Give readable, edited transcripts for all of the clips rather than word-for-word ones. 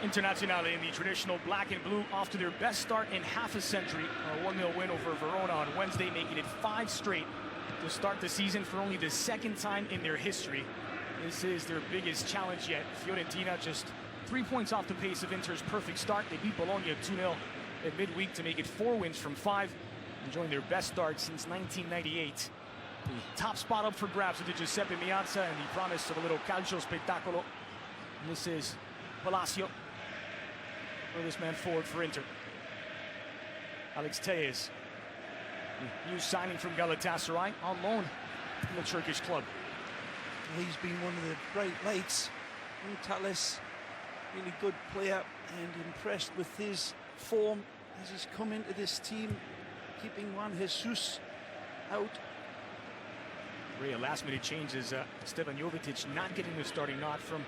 Internazionale in the traditional black and blue off to their best start in half a century. A 1-0 win over Verona on Wednesday, making it 5 straight to start the season for only the second time in their history. This is their biggest challenge yet. Fiorentina just 3 points off the pace of Inter's perfect start. They beat Bologna 2-0 at midweek to make it 4 wins from 5, enjoying their best start since 1998. The top spot up for grabs with Giuseppe Meazza and the promise of a little calcio spettacolo. And this is Palacio. This man forward for Inter. Alex Tellez, new signing from Galatasaray, on loan from the Turkish club. He's been one of the bright lights. Tellez, really good player, and impressed with his form as he's come into this team, keeping Juan Jesus out. Real last-minute changes. Stefan Jovetic not getting the starting nod from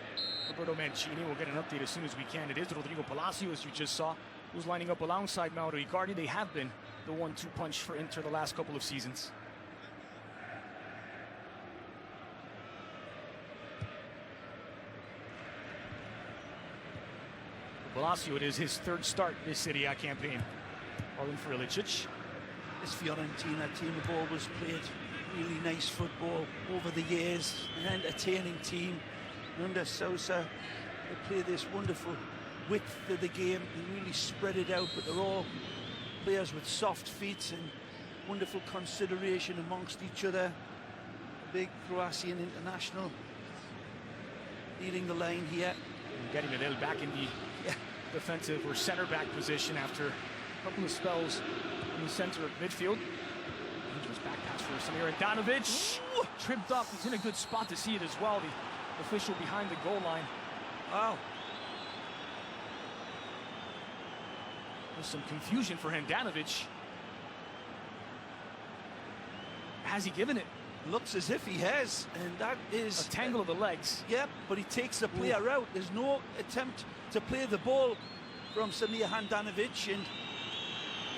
Roberto Mancini. We'll get an update as soon as we can. It is Rodrigo Palacio, as you just saw, who's lining up alongside Mauro Icardi. They have been the 1-2 punch for Inter the last couple of seasons. Palacio, it is his third start this Serie A campaign. Calling for Ilicic. This Fiorentina team have always played really nice football over the years, an entertaining team. Under Sousa, they play this wonderful width of the game and really spread it out, but they're all players with soft feet and wonderful consideration amongst each other. A big Croatian international leading the line here. Getting Medel back in the defensive or center back position after a couple of spells in the center of midfield. Dangerous back pass for Samir Handanovic. Tripped up. He's in a good spot to see it as well. The official behind the goal line. Wow. There's some confusion for Handanovic. Has he given it? Looks as if he has, and that is a tangle of the legs. Yep, but he takes the player out. There's no attempt to play the ball from Samir Handanovic, and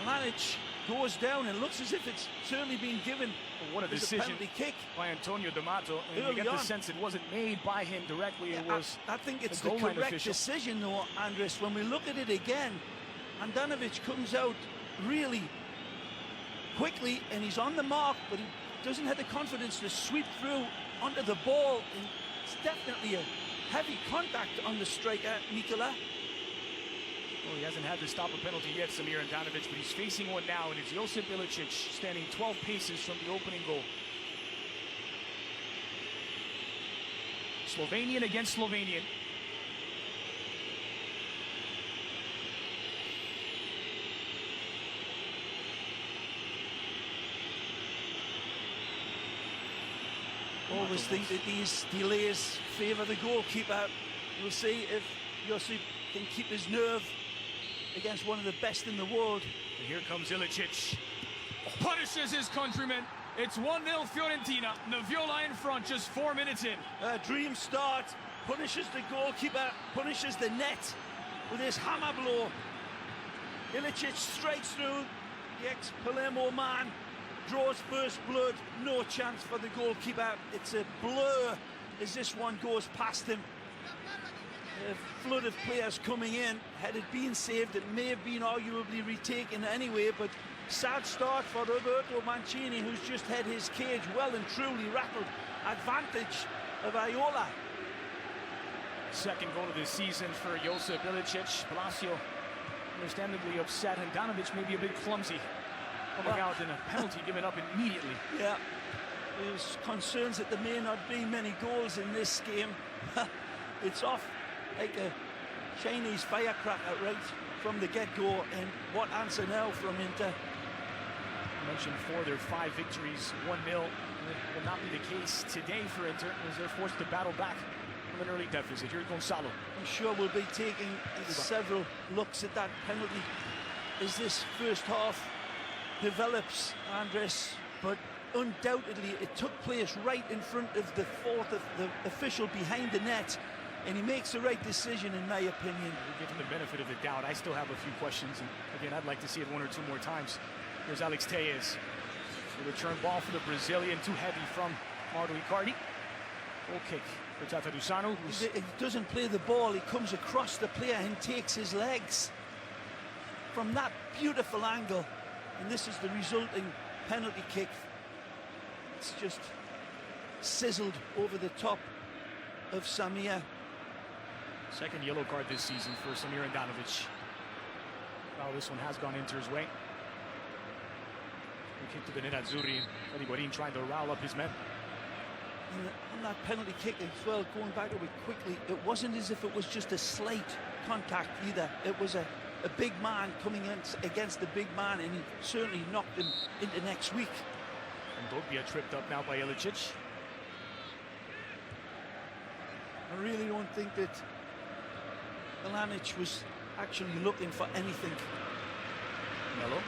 Mladic goes down and looks as if it's certainly been given. What a decision kick by Antonio D'Amato. And you get the sense it wasn't made by him directly. It was I think it's the correct decision, though, Andres. When we look at it again, Handanovic comes out really quickly, and he's on the mark, but he doesn't have the confidence to sweep through onto the ball. And it's definitely a heavy contact on the striker, Nicola. Well, he hasn't had to stop a penalty yet, Samir Handanovic, but he's facing one now, and it's Josip Ilicic standing 12 paces from the opening goal. Slovenian against Slovenian. Always think that these delays favour the goalkeeper. We'll see if Josip can keep his nerve against one of the best in the world. And here comes Ilicic. Punishes his countrymen. It's 1-0 Fiorentina. Naviola in front, just 4 minutes in. A dream start. Punishes the goalkeeper, punishes the net with his hammer blow. Ilicic strikes through. The ex-Palermo man draws first blood. No chance for the goalkeeper. It's a blur as this one goes past him. A flood of players coming in. Had it been saved, it may have been arguably retaken anyway, but sad start for Roberto Mancini, who's just had his cage well and truly rattled. Advantage of Aiola. Second goal of the season for Josip Ilicic. Palacio understandably upset. Handanovic may be a bit clumsy, coming out in a penalty given up immediately. Yeah, there's concerns that there may not be many goals in this game. It's off like a Chinese firecracker right from the get-go, and what answer now from Inter? I mentioned before, their 5 victories, 1-0. It will not be the case today for Inter, as they're forced to battle back from an early deficit. Here's Gonzalo. I'm sure we'll be taking several looks at that penalty as this first half develops, Andres, but undoubtedly it took place right in front of the official behind the net, and he makes the right decision, in my opinion. We'll give him the benefit of the doubt. I still have a few questions, and again, I'd like to see it 1 or 2 more times. Here's Alex Tellez. The return ball for the Brazilian, too heavy from Mauro Icardi. Goal kick for Tatarusanu. He doesn't play the ball, he comes across the player and takes his legs from that beautiful angle, and this is the resulting penalty kick. It's just sizzled over the top of Samir. Second yellow card this season for Samir Andanovic. Well, this one has gone into his way. We kick to the Nerazzurri. Freddy Guarin trying to rile up his men. And on that penalty kick as well, going back a bit quickly, it wasn't as if it was just a slight contact either. It was a big man coming in against the big man, and he certainly knocked him into next week. And Dogbia tripped up now by Ilicic. I really don't think that Ilanic was actually looking for anything. Melo,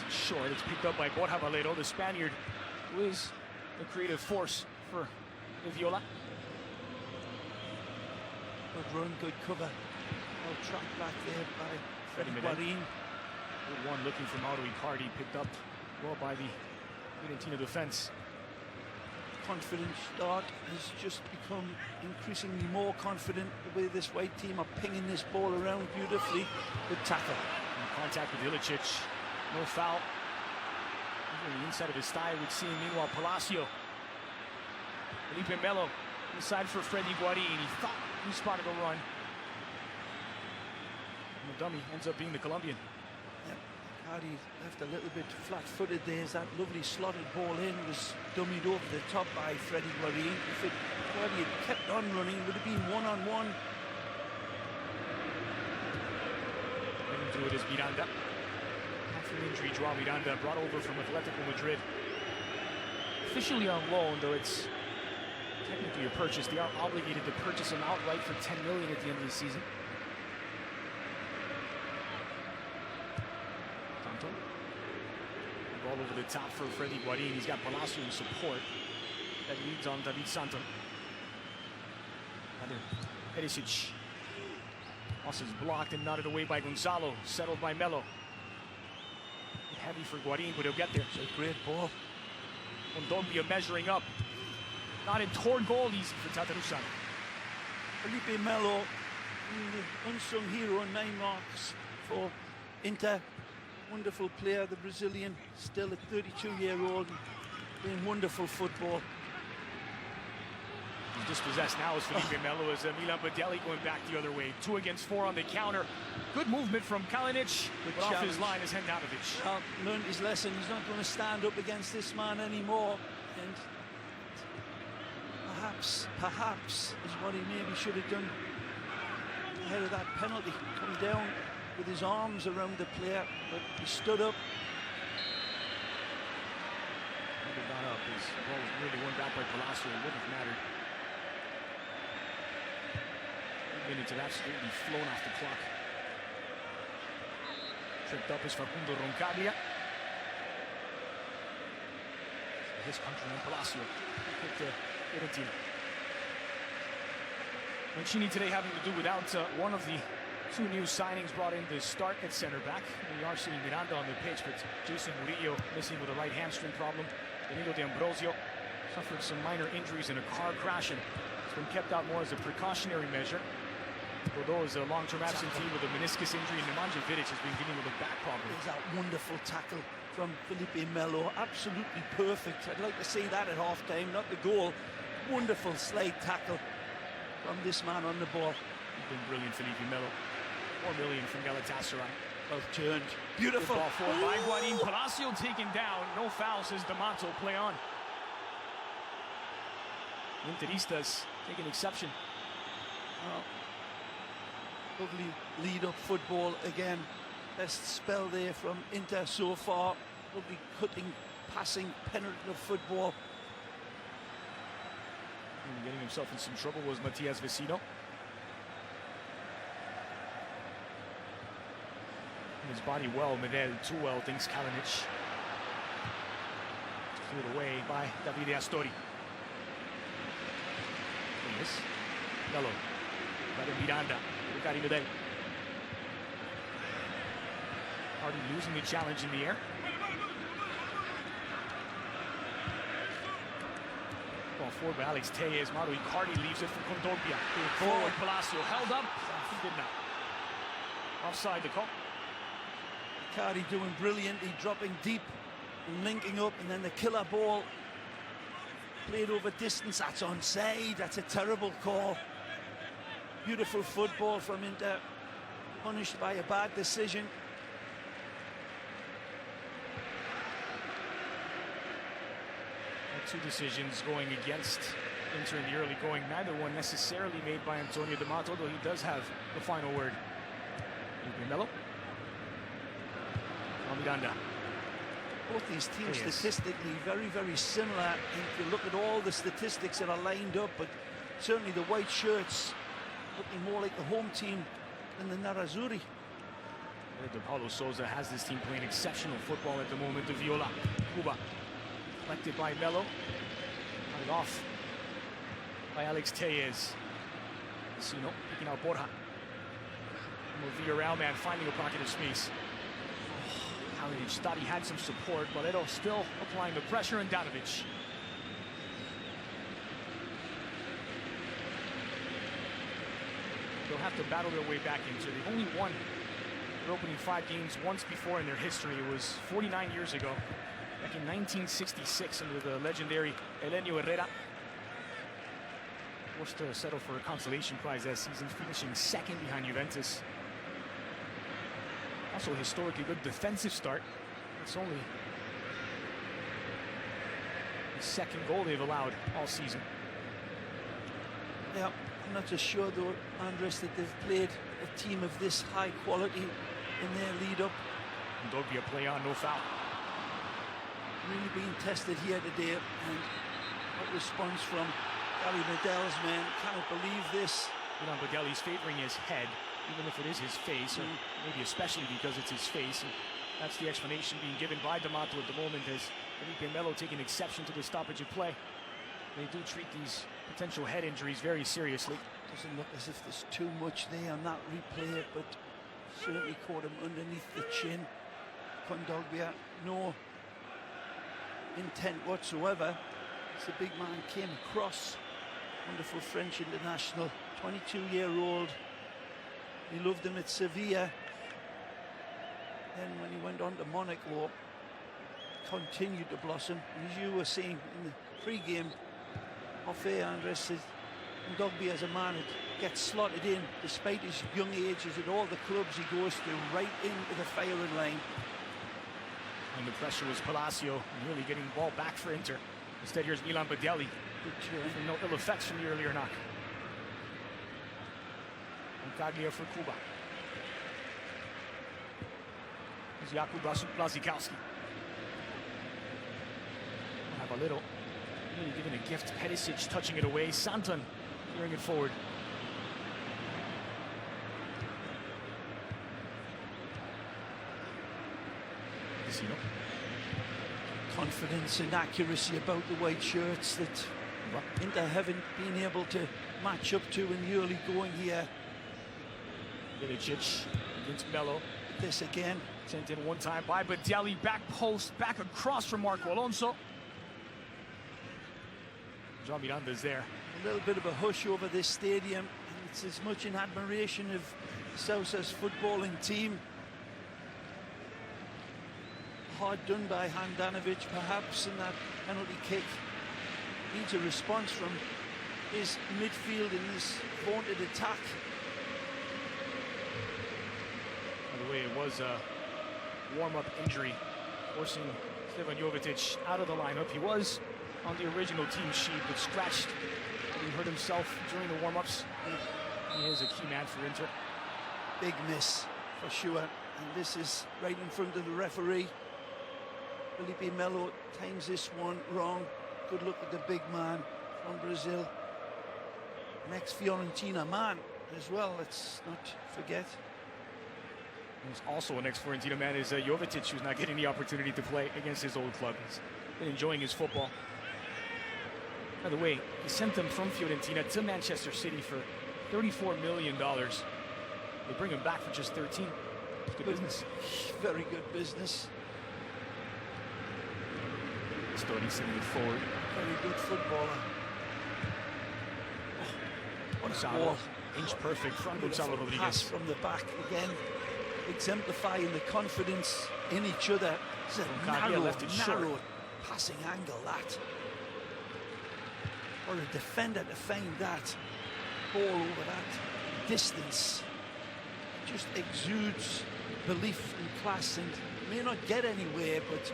it's short. It's picked up by Borja Valero, the Spaniard, who is the creative force for Viola. Good run, good cover. Well tracked back there by Freddy Guarin. Good one looking for Mauro Icardi, picked up well by the Fiorentina defense. Confident start has just become increasingly more confident. The way this white team are pinging this ball around beautifully. Good tackle. In contact with Ilicic. No foul. Even the inside of his thigh would see him. Meanwhile, Palacio. Felipe Melo inside for Freddy Guarin. He thought he spotted a run. And the dummy ends up being the Colombian. Yep. Icardi left a little bit flat-footed there as that lovely slotted ball in was dummied over the top by Freddy Guarin. If Guarin had kept on running, it would have been one-on-one. Running through it is Miranda. After an injury, Joao Miranda brought over from Atletico Madrid. Officially on loan, though it's technically a purchase. They are obligated to purchase him outright for $10 million at the end of the season. Ball over the top for Freddy Guarin. He's got Palacio in support. That leads on David Santon. Perisic. Also is blocked and nodded away by Gonzalo. Settled by Melo. Heavy for Guarin, but he'll get there. It's a great ball. Dogbia measuring up. Not in toward goal easy for Tatarusanu. Felipe Melo, the unsung hero in 9 marks for Inter. Wonderful player, the Brazilian, still a 32-year-old, playing wonderful football. He's dispossessed now as Felipe Melo, as Milan Badelli going back the other way. 2 against 4 on the counter. Good movement from Kalinic, but off his line is Handanovic. Well, learned his lesson. He's not going to stand up against this man anymore. And perhaps is what he maybe should have done ahead of that penalty. Come down with his arms around the player, but he stood up. Never got up. His ball was really won back by Palacio. It wouldn't have mattered. 8 minutes have absolutely flown off the clock. Tripped up is Facundo Roncaglia. His countryman Palacio. Kick to Fiorentina. Mancini today having to do without one of the 2 new signings brought in to start at center back. We are seeing Miranda on the pitch, but Jason Murillo missing with a right hamstring problem. Danilo D'Ambrosio suffered some minor injuries in a car crash and has been kept out more as a precautionary measure. Godot is a long-term absentee with a meniscus injury, and Nemanja Vidic has been dealing with a back problem. There's that wonderful tackle from Felipe Melo, absolutely perfect. I'd like to see that at half-time, not the goal. Wonderful slide tackle from this man on the ball. He's been brilliant, Felipe Melo. 4 million from Galatasaray. Well turned. Beautiful. Good ball forward by Guarin. Palacio taken down. No foul, says D'Amato. Play on. Interistas taking exception. Well, lovely lead-up football again. Best spell there from Inter so far. Lovely cutting, passing, penetrative football. And getting himself in some trouble was Matias Vecino. His body well, Medel too well, thinks Kalinic. Cleared away by Davide Astori. Yes. Melo. By Miranda. Ricardo Medel. Hardy losing the challenge in the air. Ball forward by Alex Tellez. Mauro Icardi leaves it for Kondogbia. Forward, Palacio held up. He did not. Offside the call. Icardi doing brilliantly, dropping deep and linking up, and then the killer ball played over distance. That's onside. That's a terrible call. Beautiful football from Inter, punished by a bad decision. Two decisions going against Inter in the early going, neither one necessarily made by Antonio D'Amato, though he does have the final word. Melo. Miranda. Both these teams statistically very, very similar. If you look at all the statistics that are lined up, but certainly the white shirts looking more like the home team than the Nerazzurri. Paulo Sousa has this team playing exceptional football at the moment. The Viola. Cuba. Collected by Melo. Cut off by Alex Tellez. Sino picking out Borja. Villarreal man finding a pocket of space. Kalinic thought he had some support. Valero still applying the pressure, and Danovic. They'll have to battle their way back into it. They've only won their opening 5 games once before in their history. It was 49 years ago. Back in 1966 under the legendary Elenio Herrera. Forced to settle for a consolation prize that season, finishing second behind Juventus. Also a historically good defensive start. It's only the second goal they've allowed all season. Yeah, I'm not just sure though, Andres, that they've played a team of this high quality in their lead up. Dogbia play on, no foul. Really being tested here today, and what response from Gary Medel's men. Cannot believe this. Milan Badeli's favoring his head, even if it is his face, or maybe especially because it's his face. And that's the explanation being given by D'Amato at the moment, as Felipe Melo taking exception to the stoppage of play. They do treat these potential head injuries very seriously. Doesn't look as if there's too much there on that replay, but certainly caught him underneath the chin. Kondogbia, no intent whatsoever. As the big man came across. Wonderful French international, 22-year-old. He loved him at Sevilla. Then when he went on to Monaco, continued to blossom. And as you were saying in the pre-game off air, Andres said Kondogbia as a man that gets slotted in despite his young age, is at all the clubs he goes to, right into the firing line. And the pressure was Palacio, really getting the ball back for Inter. Instead, here's Milan Badeli. Good turn. No ill effects from the earlier knock. And Caglia for Cuba. Here's Jakub Błaszczykowski. Have a little, really giving a gift. Perisic touching it away. Santon carrying it forward. Confidence and accuracy about the white shirts that Inter haven't been able to match up to in the early going here. Ilicic against Melo. This again. Sent in one time by Badeli. Back post, back across from Marco Alonso. John Miranda's there. A little bit of a hush over this stadium. And it's as much in admiration of Sousa's footballing team. Hard done by Handanovic, perhaps, in that penalty kick. Needs a response from his midfield in this vaunted attack. By the way, it was a warm-up injury, forcing Stevan Jovetic out of the lineup. He was on the original team sheet, but scratched. He hurt himself during the warm-ups. He is a key man for Inter. Big miss for sure, and this is right in front of the referee. Felipe Melo times this one wrong. Good look at the big man from Brazil. Next Fiorentina man as well, let's not forget. There's also an ex-Fiorentina man is Jovetic, who's not getting the opportunity to play against his old club. He's been enjoying his football. By the way, he sent them from Fiorentina to Manchester City for $34 million. They bring him back for just 13. It's good business. Very good business. Stoney sending it forward. Very good footballer. Gonzalo. Inch perfect from Gonzalo Pass Rodriguez. from the back again, exemplifying the confidence in each other. It's a narrow passing angle, that. For a defender to find that ball over that distance just exudes belief and class, and may not get anywhere, but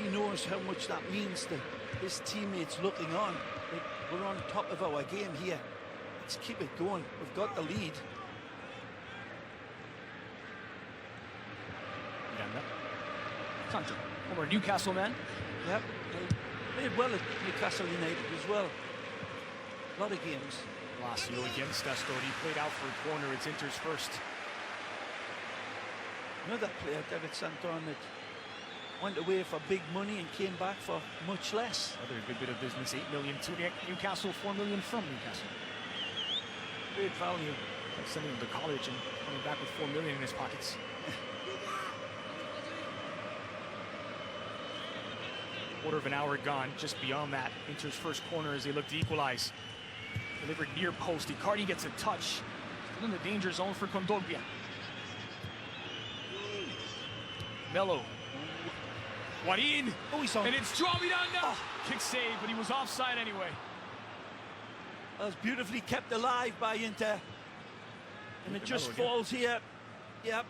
he knows how much that means to his teammates looking on. We're on top of our game here. Let's keep it going. We've got the lead. Sancho, former Newcastle man. Yep. Played well at Newcastle United as well. A lot of games. Lazio against Astori. Played out for a corner. It's Inter's first. Another player, David Santon, that went away for big money and came back for much less. Another good bit of business. 8 million to Newcastle, 4 million from Newcastle. Great value. Like sending him to college and coming back with 4 million in his pockets. Quarter of an hour gone. Just beyond that, Inter's first corner as they look to equalize. Delivered near post. Icardi gets a touch. Still in the danger zone for Kondogbia. Melo. Guarin. Oh, he's on. And it's Dramidanda. Oh. Kick save, but he was offside anyway. That was beautifully kept alive by Inter. And it just falls here. Yep.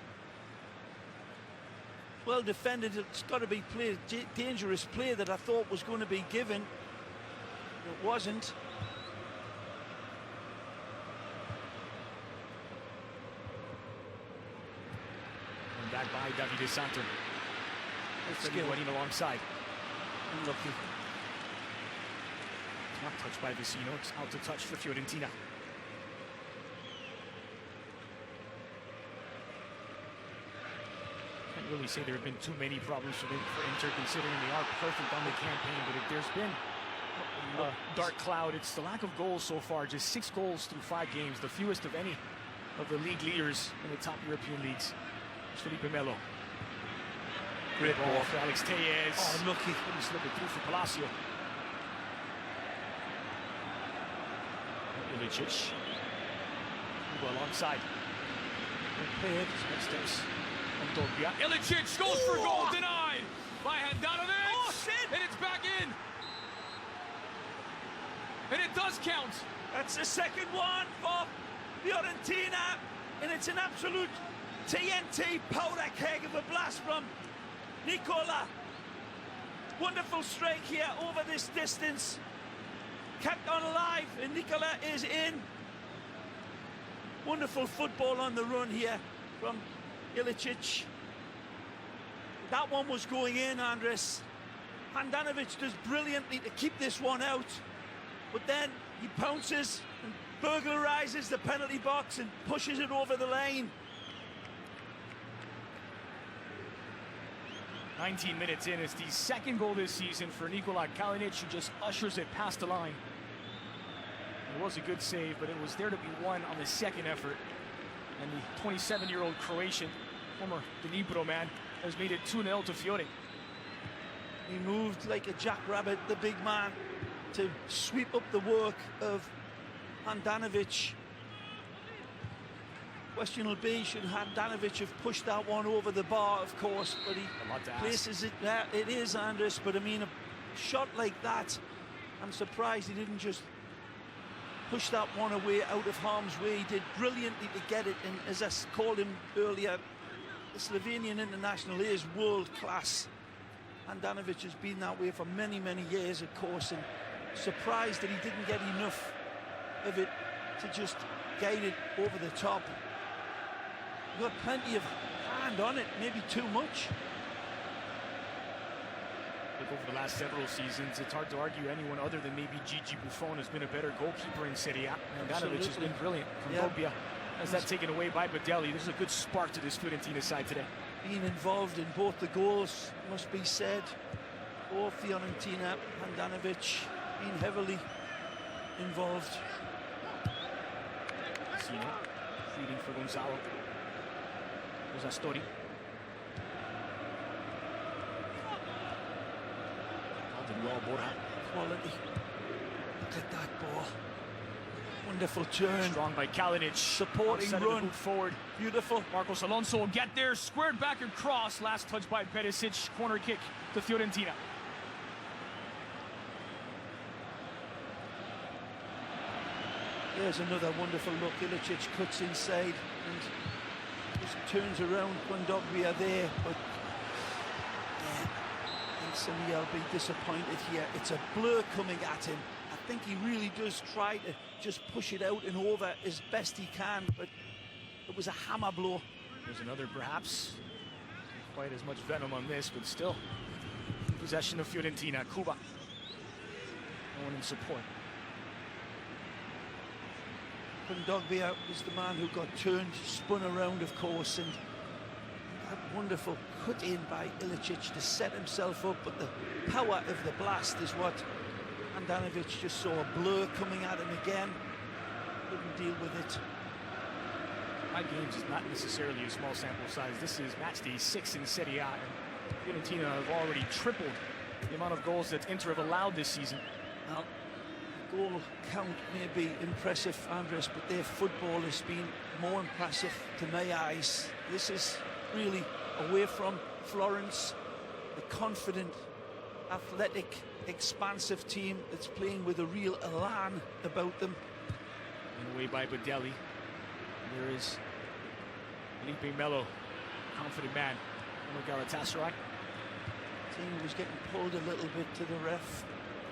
Well defended. It's got to be played. Dangerous play that I thought was going to be given. It wasn't. And back by Davide Santo. Guarin alongside. Unlucky. Not touched by Vecino. It's out to touch for Fiorentina. Can't really say there have been too many problems for Inter, considering they are perfect on the campaign. But if there's been a dark cloud, it's the lack of goals so far. Just 6 goals through 5 games, the fewest of any of the league leaders in the top European leagues. Felipe Melo. Great ball for Alex Tellez. Oh, unlucky. Couldn't slip it through for Palacio. Ilicic. Alongside. Steps. Kondogbia. Ilicic goes for goal, denied by Handanovic. Oh, shit! And it's back in. And it does count. That's the second one for Fiorentina, and it's an absolute TNT powder keg of a blast from Nicola. Wonderful strike here over this distance. Kept on alive, and Nicola is in. Wonderful football on the run here from Ilicic. That one was going in, Andres. Handanovic does brilliantly to keep this one out, but then he pounces and burglarizes the penalty box and pushes it over the line. 19 minutes in, it's the second goal this season for Nikola Kalinic, who just ushers it past the line. It was a good save, but it was there to be won on the second effort. And the 27-year-old Croatian, former Dnipro man, has made it 2-0 to Fiore. He moved like a jackrabbit, the big man, to sweep up the work of Handanovic. Question will be, should Handanovic have pushed that one over the bar, of course, but he places it there. It is, Andres, but I mean, a shot like that, I'm surprised he didn't just push that one away out of harm's way. He did brilliantly to get it, and as I called him earlier, the Slovenian international is world class. Handanovic has been that way for many, many years, of course, and surprised that he didn't get enough of it to just guide it over the top. Got plenty of hand on it, maybe too much. Look, over the last several seasons, it's hard to argue anyone other than maybe Gigi Buffon has been a better goalkeeper in Serie A. Handanovic has been brilliant. Kondogbia has that taken away by Badelli. There's a good spark to this Fiorentina side today. Being involved in both the goals, must be said, for Fiorentina. Handanovic being heavily involved. Sino feeding for Gonzalo. There's Astori. Well, Borja. Quality. Look at that ball. Wonderful turn. Strong by Kalinic. Supporting Outside of the run. boot forward. Beautiful. Marcos Alonso will get there. Squared back and cross. Last touch by Perisic. Corner kick to Fiorentina. There's another wonderful look. Ilicic cuts inside and just turns around. Kondogbia there, but yeah, instantly I'll be disappointed here. It's a blur coming at him. I think he really does try to just push it out and over as best he can, but it was a hammer blow. There's another, perhaps. Quite as much venom on this, but still. Possession of Fiorentina. Kuba. No one in support. Kondogbia was the man who got turned, spun around, of course, and that wonderful cut in by Ilicic to set himself up, but the power of the blast is what Handanovic just saw. A blur coming at him again. Couldn't deal with it. 5 games is not necessarily a small sample size. This is match day 6 in Serie A, and Fiorentina have already tripled the amount of goals that Inter have allowed this season. Well, goal count may be impressive, Andres, but their football has been more impressive to my eyes. This is really away from Florence, a confident, athletic, expansive team that's playing with a real elan about them. And away by Badelli. There is Felipe Melo, confident man. From Galatasaray. Team was getting pulled a little bit to the ref.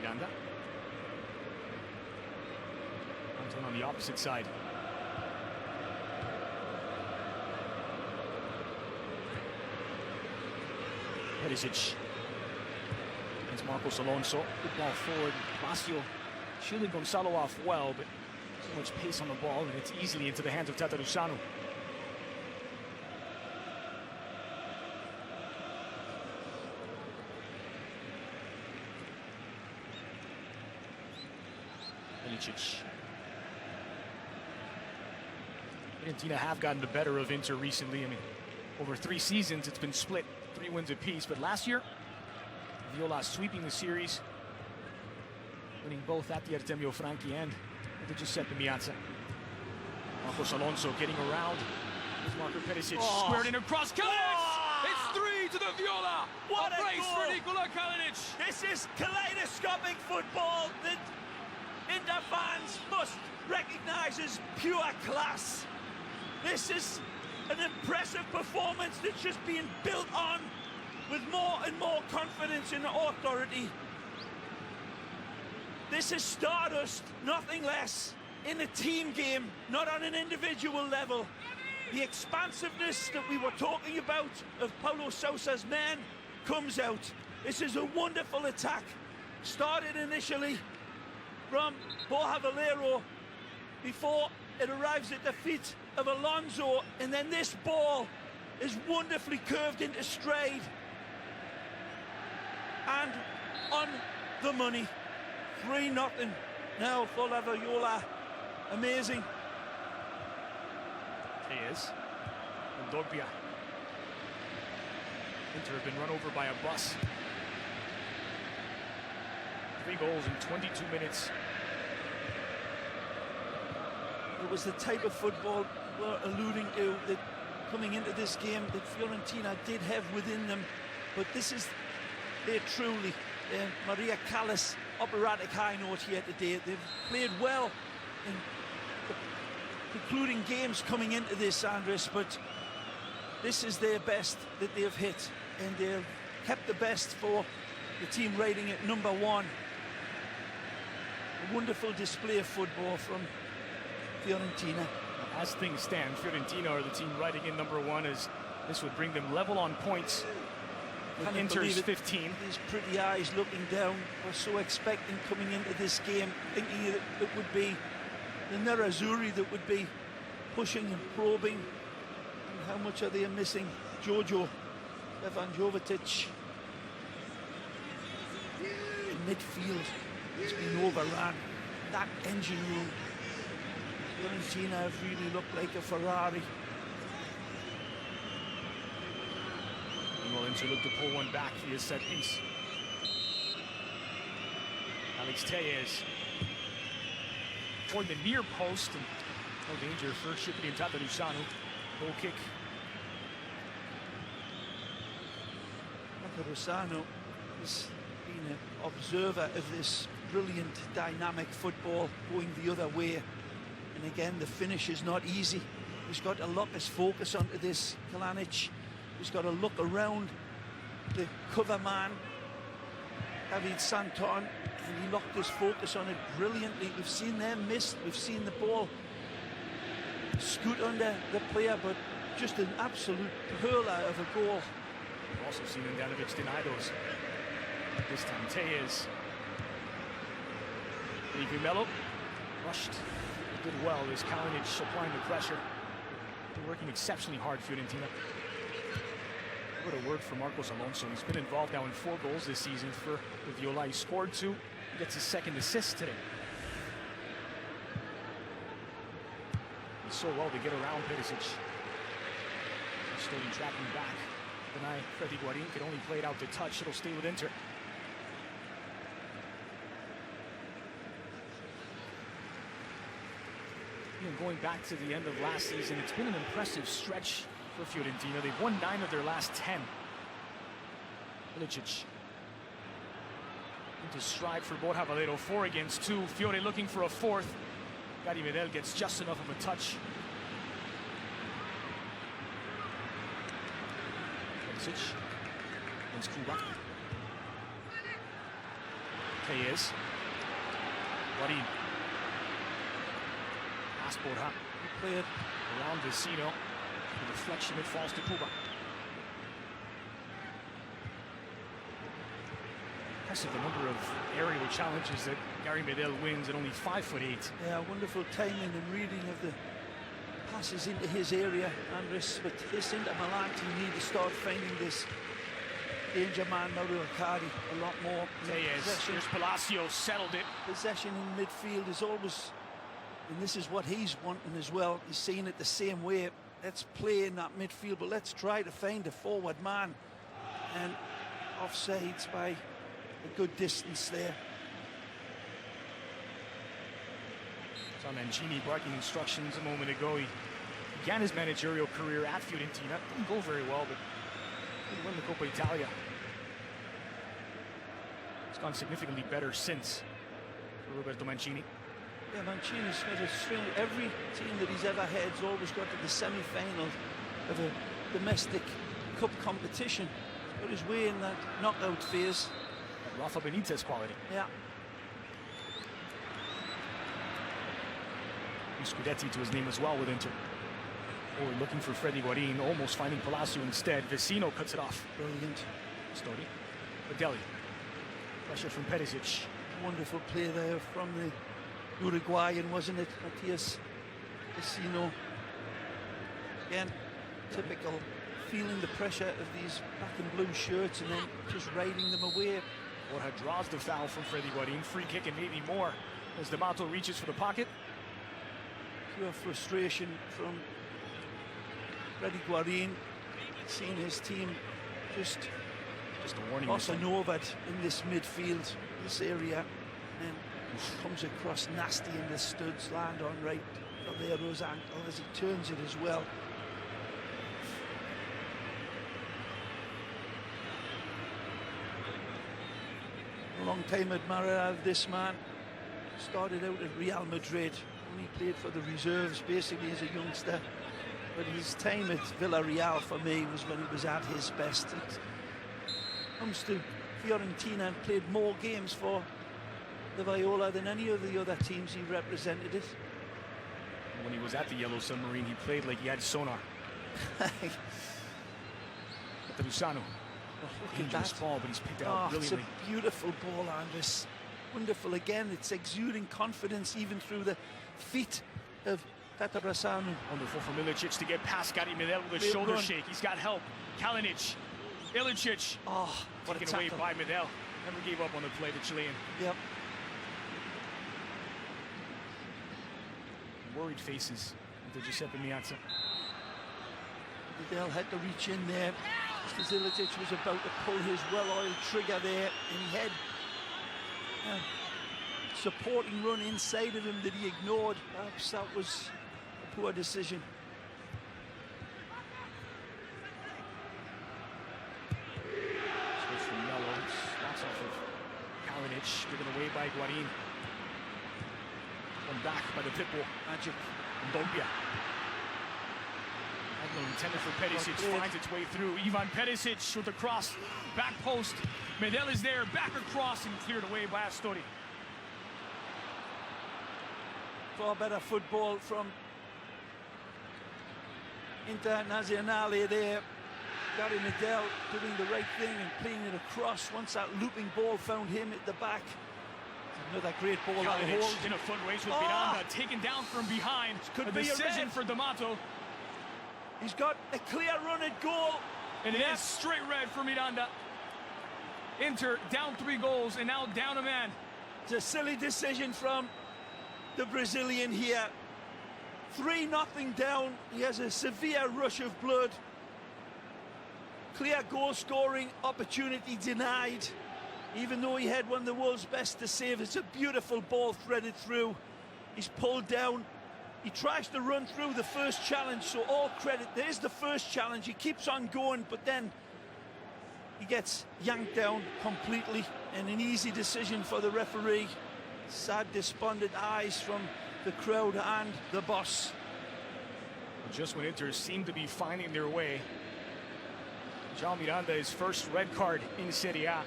Yanda. Comes on the opposite side. Perisic. Against Marcos Alonso. Good ball forward. Lazio shielded Gonzalo off well, but so much pace on the ball, and it's easily into the hands of Tatarusanu. Ilicic. Fiorentina have gotten the better of Inter recently. I mean, over 3 seasons, it's been split 3 wins apiece. But last year, Viola sweeping the series, winning both at the Artemio Franchi and at the Giuseppe Meazza. Marcos Alonso getting around. Here's Marco Perisic, squared in across. Kalinic! It's 3 to the Viola! What a brace goal for Nikola Kalinic! This is kaleidoscopic football that Inter fans must recognize as pure class. This is an impressive performance that's just being built on with more and more confidence and authority. This is stardust, nothing less, in a team game, not on an individual level. The expansiveness that we were talking about of Paulo Sousa's men comes out. This is a wonderful attack. Started initially from Borja Valero before it arrives at the feet of Alonso, and then this ball is wonderfully curved into stride and on the money. 3-0 now for La Viola. Amazing. Tejas. Kondogbia. Inter have been run over by a bus. 3 goals in 22 minutes. It was the type of football we're alluding to, that coming into this game that Fiorentina did have within them, but this is, they're truly Maria Callas operatic high note here today. They've played well in concluding games coming into this, Andres, but this is their best that they've hit, and they've kept the best for the team rating at #1. A wonderful display of football from Fiorentina. As things stand, Fiorentina are the team riding in #1, as this would bring them level on points with Inter's 15. These pretty eyes looking down were so expecting coming into this game, thinking that it would be the Nerazzurri that would be pushing and probing. And how much are they missing? Jojo, Stefan Jovetic. In midfield, it's been overrun. That engine room. Fiorentina have really looked like a Ferrari. Well, Inter look to pull one back via set piece. Alex Tejas. toward the near post. And no danger for Internazionale. Goal kick. Internazionale has been an observer of this brilliant, dynamic football going the other way. And again, the finish is not easy. He's got to lock his focus onto this, Kalinic. He's got to look around the cover man, David Santon, and he locked his focus on it brilliantly. We've seen them miss, we've seen the ball scoot under the player, but just an absolute perler of a goal. We've also seen Ndanovic deny those. This time, Tejes. Melo rushed. Did well as Kalinic applying the pressure. They're working exceptionally hard, Fiorentina. What a word for Marcos Alonso. He's been involved now in 4 goals this season for the Viola. He scored 2. He gets his 2nd assist today. He's so well to get around Perisic. Slowly tracking back. Deny Freddy Guarin could only play it out to touch. It'll stay with Inter. Going back to the end of last season, it's been an impressive stretch for Fiorentina. They've won 9 of their last 10. Ilicic into stride for Borja Valero. 4 against 2. Fiore looking for a 4th. Gary Medel gets just enough of a touch. Ilicic against Kuba. Tejes. Guarin. Borja. He played around Vecino. The deflection, it falls to Kuba. Impressive the number of aerial challenges that Gary Medel wins at only 5'8". Yeah, wonderful timing and reading of the passes into his area, Andres. But this Inter Milan team need to start finding this danger man, Mauro Icardi, a lot more. Tejes, here's Palacio, settled it. Possession in midfield is always, and this is what he's wanting as well. He's seeing it the same way. Let's play in that midfield, but let's try to find a forward man. And offsides by a good distance there. Saw Mancini barking instructions a moment ago. He began his managerial career at Fiorentina. Didn't go very well, but he won the Coppa Italia. It's gone significantly better since for Roberto Mancini. Yeah, Mancini's got a string. Every team that he's ever had has always got to the semi-final of a domestic cup competition. He's got his way in that knockout phase. Rafa Benitez quality. Yeah. Scudetti to his name as well with Inter. Oh, looking for Freddy Guarin, almost finding Palacio instead. Vecino cuts it off. Brilliant. Story. Badelli. Pressure from Perisic. Wonderful play there from the Uruguayan, wasn't it? Matias Vecino. Again, typical, feeling the pressure of these black and blue shirts and then just riding them away. Borja draws the foul from Freddy Guarin. Free kick and maybe more as D'Amato reaches for the pocket. Pure frustration from Freddy Guarin, seeing his team just a warning. Over in this midfield, this area, and comes across nasty in the studs, land on right Valero's ankle as he turns it as well. A long time admirer of this man. Started out at Real Madrid, only played for the reserves basically as a youngster, but his time at Villarreal for me was when he was at his best. It comes to Fiorentina and played more games for the Viola than any of the other teams he represented it. When he was at the Yellow Submarine, he played like he had sonar. Lusano. Look at that ball, but he's picked it out brilliantly. It's a beautiful ball, Andres. Wonderful again. It's exuding confidence even through the feet of Tatarasanu. Wonderful for Ilicic to get past Gary Medel with a shoulder shake. He's got help. Kalinic. Ilicic. Oh, what taken away by Medel. Never gave up on the play, the Chilean. Yep. Worried faces to Giuseppe Meazza. Medel had to reach in there just as Ilicic was about to pull his well-oiled trigger there, and he had supporting run inside of him that he ignored. Perhaps that was a poor decision. Switch from Melo, slots off of Kalinic, given away by Guarin. One back by the pitbull, Magic. Ndombia. Intended for Perisic, finds its way through. Ivan Perisic with the cross, back post. Medel is there, back across and cleared away by Astori. Far better football from Internazionale there. Gary Medel doing the right thing and playing it across. Once that looping ball found him at the back. Another great ball out of hold. In a foot race with Miranda, taken down from behind. Could a be decision a for D'Amato. He's got a clear run at goal. And it is straight red for Miranda. Inter down 3 goals and now down a man. It's a silly decision from the Brazilian here. 3-0 down. He has a severe rush of blood. Clear goal scoring opportunity denied. Even though he had one of the world's best to save, it's a beautiful ball threaded through. He's pulled down. He tries to run through the first challenge, so all credit. There's the first challenge. He keeps on going, but then he gets yanked down completely, and an easy decision for the referee. Sad, despondent eyes from the crowd and the boss. Just when Inter seemed to be finding their way, João Miranda, his first red card in Serie A.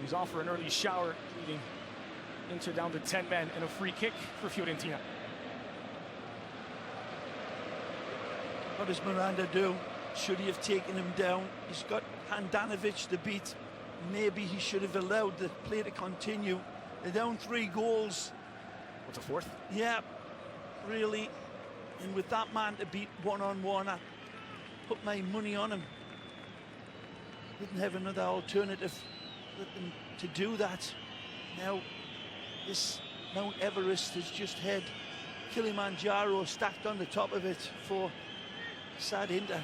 He's off for an early shower, leading Inter down to 10 men and a free kick for Fiorentina. What does Miranda do? Should he have taken him down? He's got Handanovic to beat. Maybe he should have allowed the play to continue. They're down 3 goals. What's a fourth? Yeah, really. And with that man to beat one-on-one, I put my money on him. Didn't have another alternative than to do that. Now, this Mount Everest has just had Kilimanjaro stacked on the top of it for sad Inter.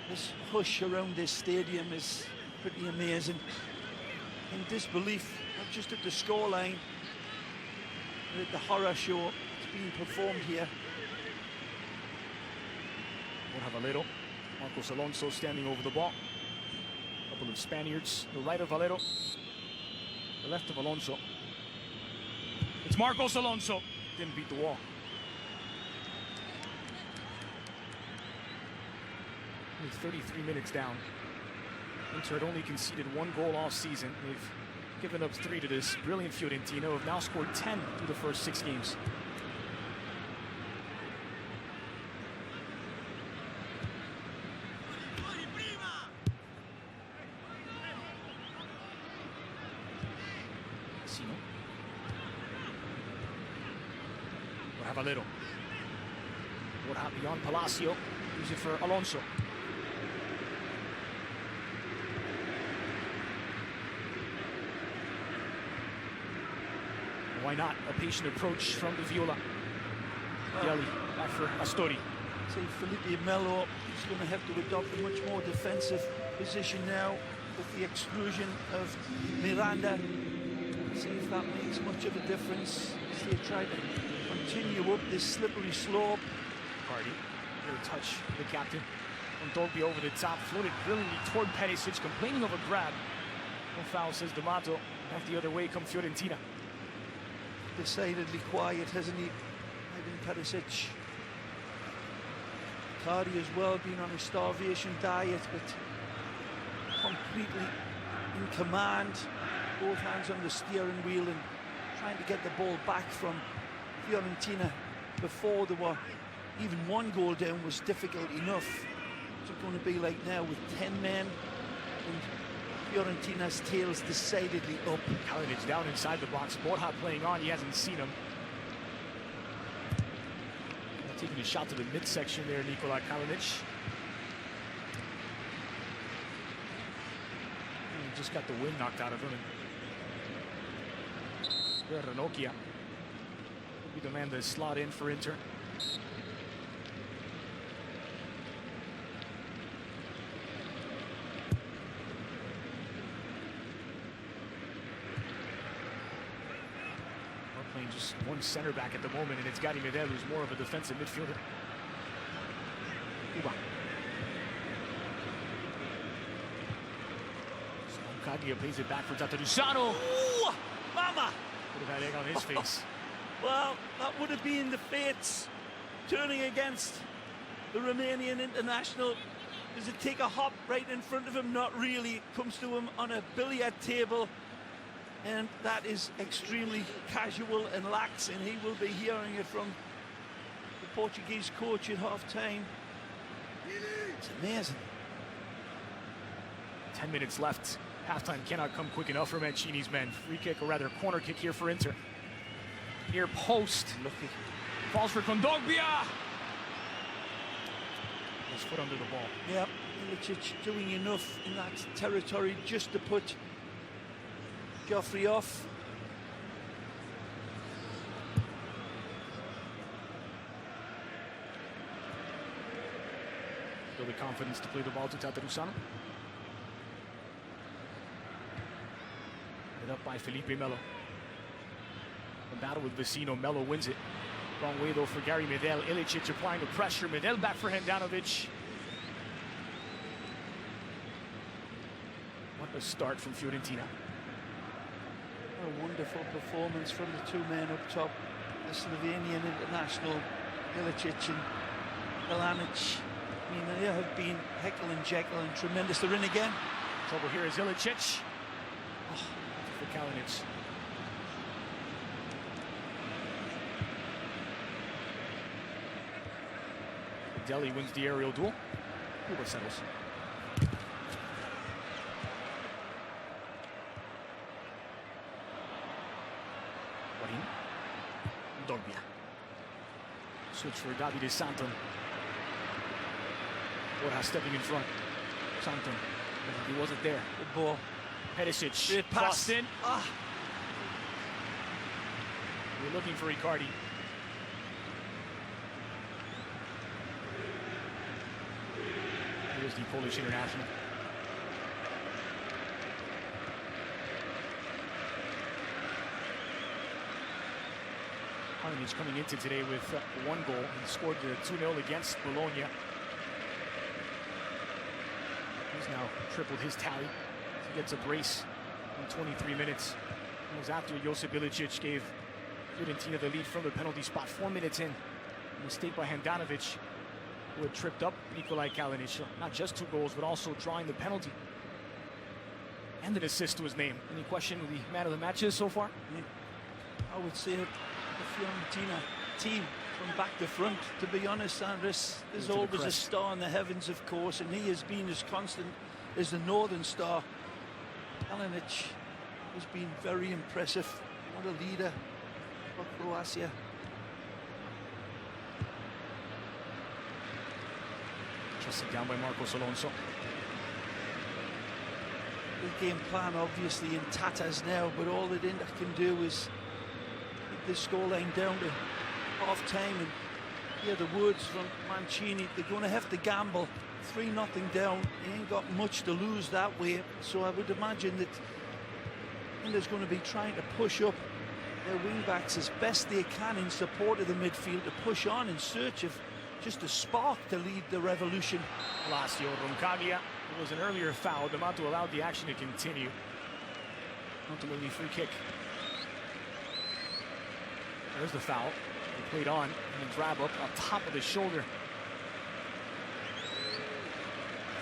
This hush around this stadium is pretty amazing. In disbelief, not just at the scoreline, but at the horror show that's being performed here. Valero, Marcos Alonso standing over the ball. A couple of Spaniards, the right of Valero, the left of Alonso. It's Marcos Alonso, didn't beat the wall. Only 33 minutes down. Inter had only conceded 1 goal all season. They've given up 3 to this brilliant Fiorentina, who have now scored 10 through the first 6 games. Valero. Borja beyond Palacio. Use it for Alonso. Why not? A patient approach from the Viola. Gelli back for Astori. See, Felipe Melo is going to have to adopt a much more defensive position now with the exclusion of Miranda. See if that makes much of a difference as they try to continue up this slippery slope. Cardi, good touch, the captain. Ndombia over the top, floated brilliantly toward Perisic, complaining of a grab. No foul, says D'Amato. Back the other way come Fiorentina. Decidedly quiet, hasn't he? Ivan Perisic. Cardi as well, being on a starvation diet, but completely in command. Both hands on the steering wheel and trying to get the ball back from Fiorentina before there were even 1 goal down was difficult enough. What's it going to be like now with 10 men and Fiorentina's tails decidedly up? Kalinic down inside the box. Borja playing on, he hasn't seen him. Taking a shot to the midsection there, Nikola Kalinic. He just got the wind knocked out of him. Ranocchia will be the man to slot in for Inter. playing just one center back at the moment, and it's Gary Medel, who's more of a defensive midfielder. Cuba. So Kaglia plays it back for Tatarusano. Ooh, mama! Would have had egg on his face. Well, that would have been the fates turning against the Romanian international. Does it take a hop right in front of him? Not really. It comes to him on a billiard table, and that is extremely casual and lax, and he will be hearing it from the Portuguese coach at half-time. It's amazing. 10 minutes left. Halftime cannot come quick enough for Mancini's men. Free kick, or rather corner kick here for Inter. Near post. Lucky. Falls for Kondogbia. His foot under the ball. Yep, Ilicic doing enough in that territory just to put Joffrey off. Still the confidence to play the ball to Tatarusano. Hit up by Felipe Melo. The battle with Vecino. Melo wins it. Wrong way though for Gary Medel. Ilicic applying the pressure. Medel back for Handanovic. What a start from Fiorentina. A wonderful performance from the two men up top. The Slovenian international, Ilicic and Milanic. I mean, they have been Heckle and Jekyll and tremendous. They're in again. Trouble here is Ilicic. Oh, for Kalinic. Deli wins the aerial duel. Cuba settles. Guarin. Dogbia. Switch for Davide Santon. Borja stepping in front. Santon. He wasn't there. Good ball. Perisic. Great pass. Crossed in. We're looking for Icardi. Here's the Polish international. Kalinic coming into today with one goal. He scored the 2-0 against Bologna. He's now tripled his tally. He gets a brace in 23 minutes. It was after Josip Ilicic gave Fiorentina the lead from the penalty spot. 4 minutes in. A mistake by Handanovic, who had tripped up Nikolaj Kalinic. Not just 2 goals, but also drawing the penalty. And an assist to his name. Any question who the man of the match is so far? I would say the Fiorentina team from back to front, to be honest, Andres. There's always a star in the heavens, of course, and he has been as constant as the Northern Star. Kalinic has been very impressive. What a leader for Croatia. Trusted down by Marcos Alonso. The game plan obviously in tatters now, but all that Inter can do is keep the scoreline down to half-time and hear the words from Mancini. They're going to have to gamble. 3-0 down. He ain't got much to lose that way, so I would imagine that Inter's going to be trying to push up their wing-backs as best they can in support of the midfield, to push on in search of just a spark to lead the revolution. Lazio, Roncaglia. It was an earlier foul. D'Amato allowed the action to continue. Ultimately, free kick. There's the foul. He played on, and a grab up top of the shoulder.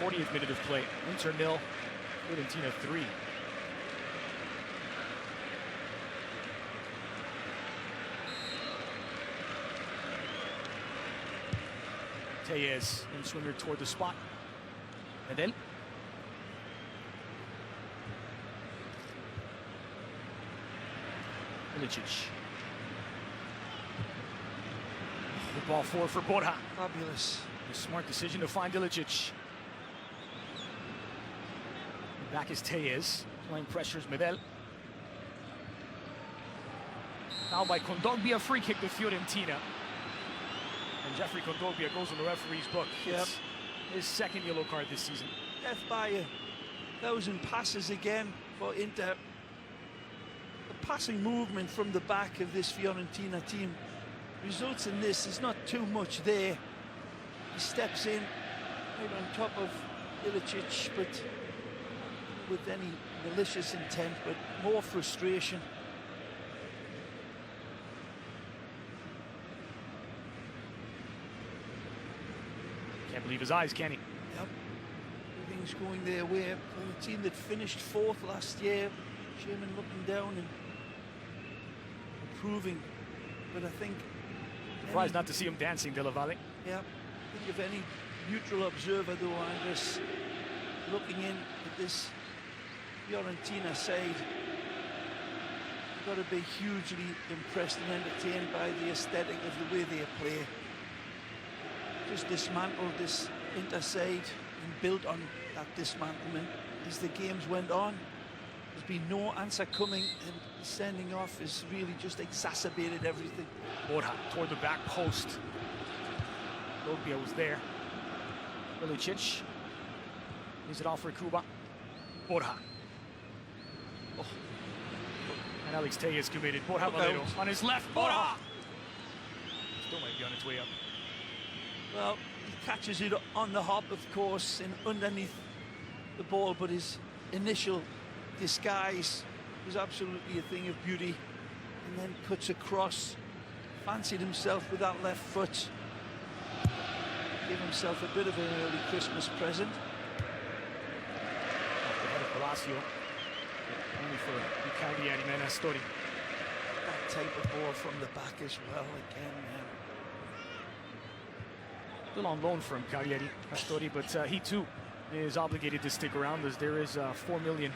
40th minute of play. Inter 0, Fiorentina 3. Tellez, in swinger toward the spot. And then Ilicic. The ball forward for Borja. Fabulous. A smart decision to find Ilicic. Back is Tellez. Playing pressures Medel. Now by Kondogbia, free kick to Fiorentina. And Jeffrey Kondogbia goes in the referee's book. Yep. It's his second yellow card this season. Death by 1,000 passes again for Inter. The passing movement from the back of this Fiorentina team results in this. There's not too much there. He steps in right on top of Ilicic, but with any malicious intent, but more frustration. Can't believe his eyes, can he? Yep. Everything's going their way. For the team that finished 4th last year, Sherman looking down and improving. But I think... Surprised not to see him dancing, De La Valle. Yeah. I think if any neutral observer, though, Andres, looking in at this Fiorentina side, you've got to be hugely impressed and entertained by the aesthetic of the way they play. Just dismantled this Inter side and built on that dismantlement as the games went on. There's been no answer coming, and the sending off has really just exacerbated everything. Borja toward the back post. Logbia was there. Ilicic. Leaves it off for Cuba. Borja. Oh. And Alex Tejas committed. Borja Valero on his left. Borja! Still might be on its way up. Well, he catches it on the hop, of course, and underneath the ball, but his initial disguise was absolutely a thing of beauty. And then cuts across, fancied himself with that left foot. Gave himself a bit of an early Christmas present. Off the head of Palacio. Only for Cagliari and Astori. That type of ball from the back as well, again. Still on loan from Cagliari, Astori, but he too is obligated to stick around as there is a $4 million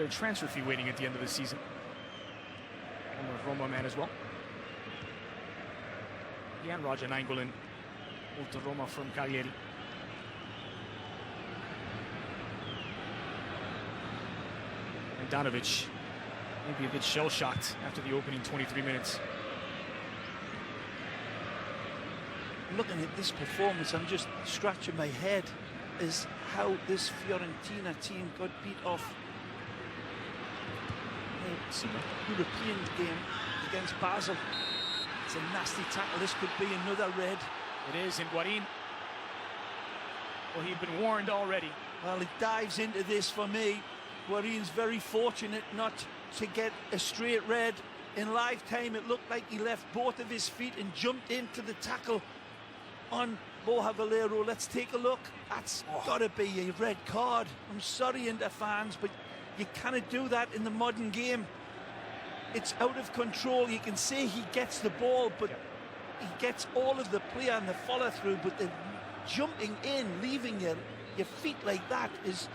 transfer fee waiting at the end of the season. Roma man as well. Jan Raja Nainggolan moved to Roma from Cagliari. And Danovic maybe a bit shell-shocked after the opening 23 minutes. Looking at this performance, I'm just scratching my head as how this Fiorentina team got beat off the European game against Basel. It's a nasty tackle. This could be another red. It is, and Guarin, well, he'd been warned already. Well, he dives into this for me. Guarin's very fortunate not to get a straight red. In live time, it looked like he left both of his feet and jumped into the tackle on Borja Valero. Let's take a look. That's got to be a red card. I'm sorry, Inter fans, but you cannot do that in the modern game. It's out of control. You can say he gets the ball, but he gets all of the play and the follow through, but the jumping in, leaving your feet like that is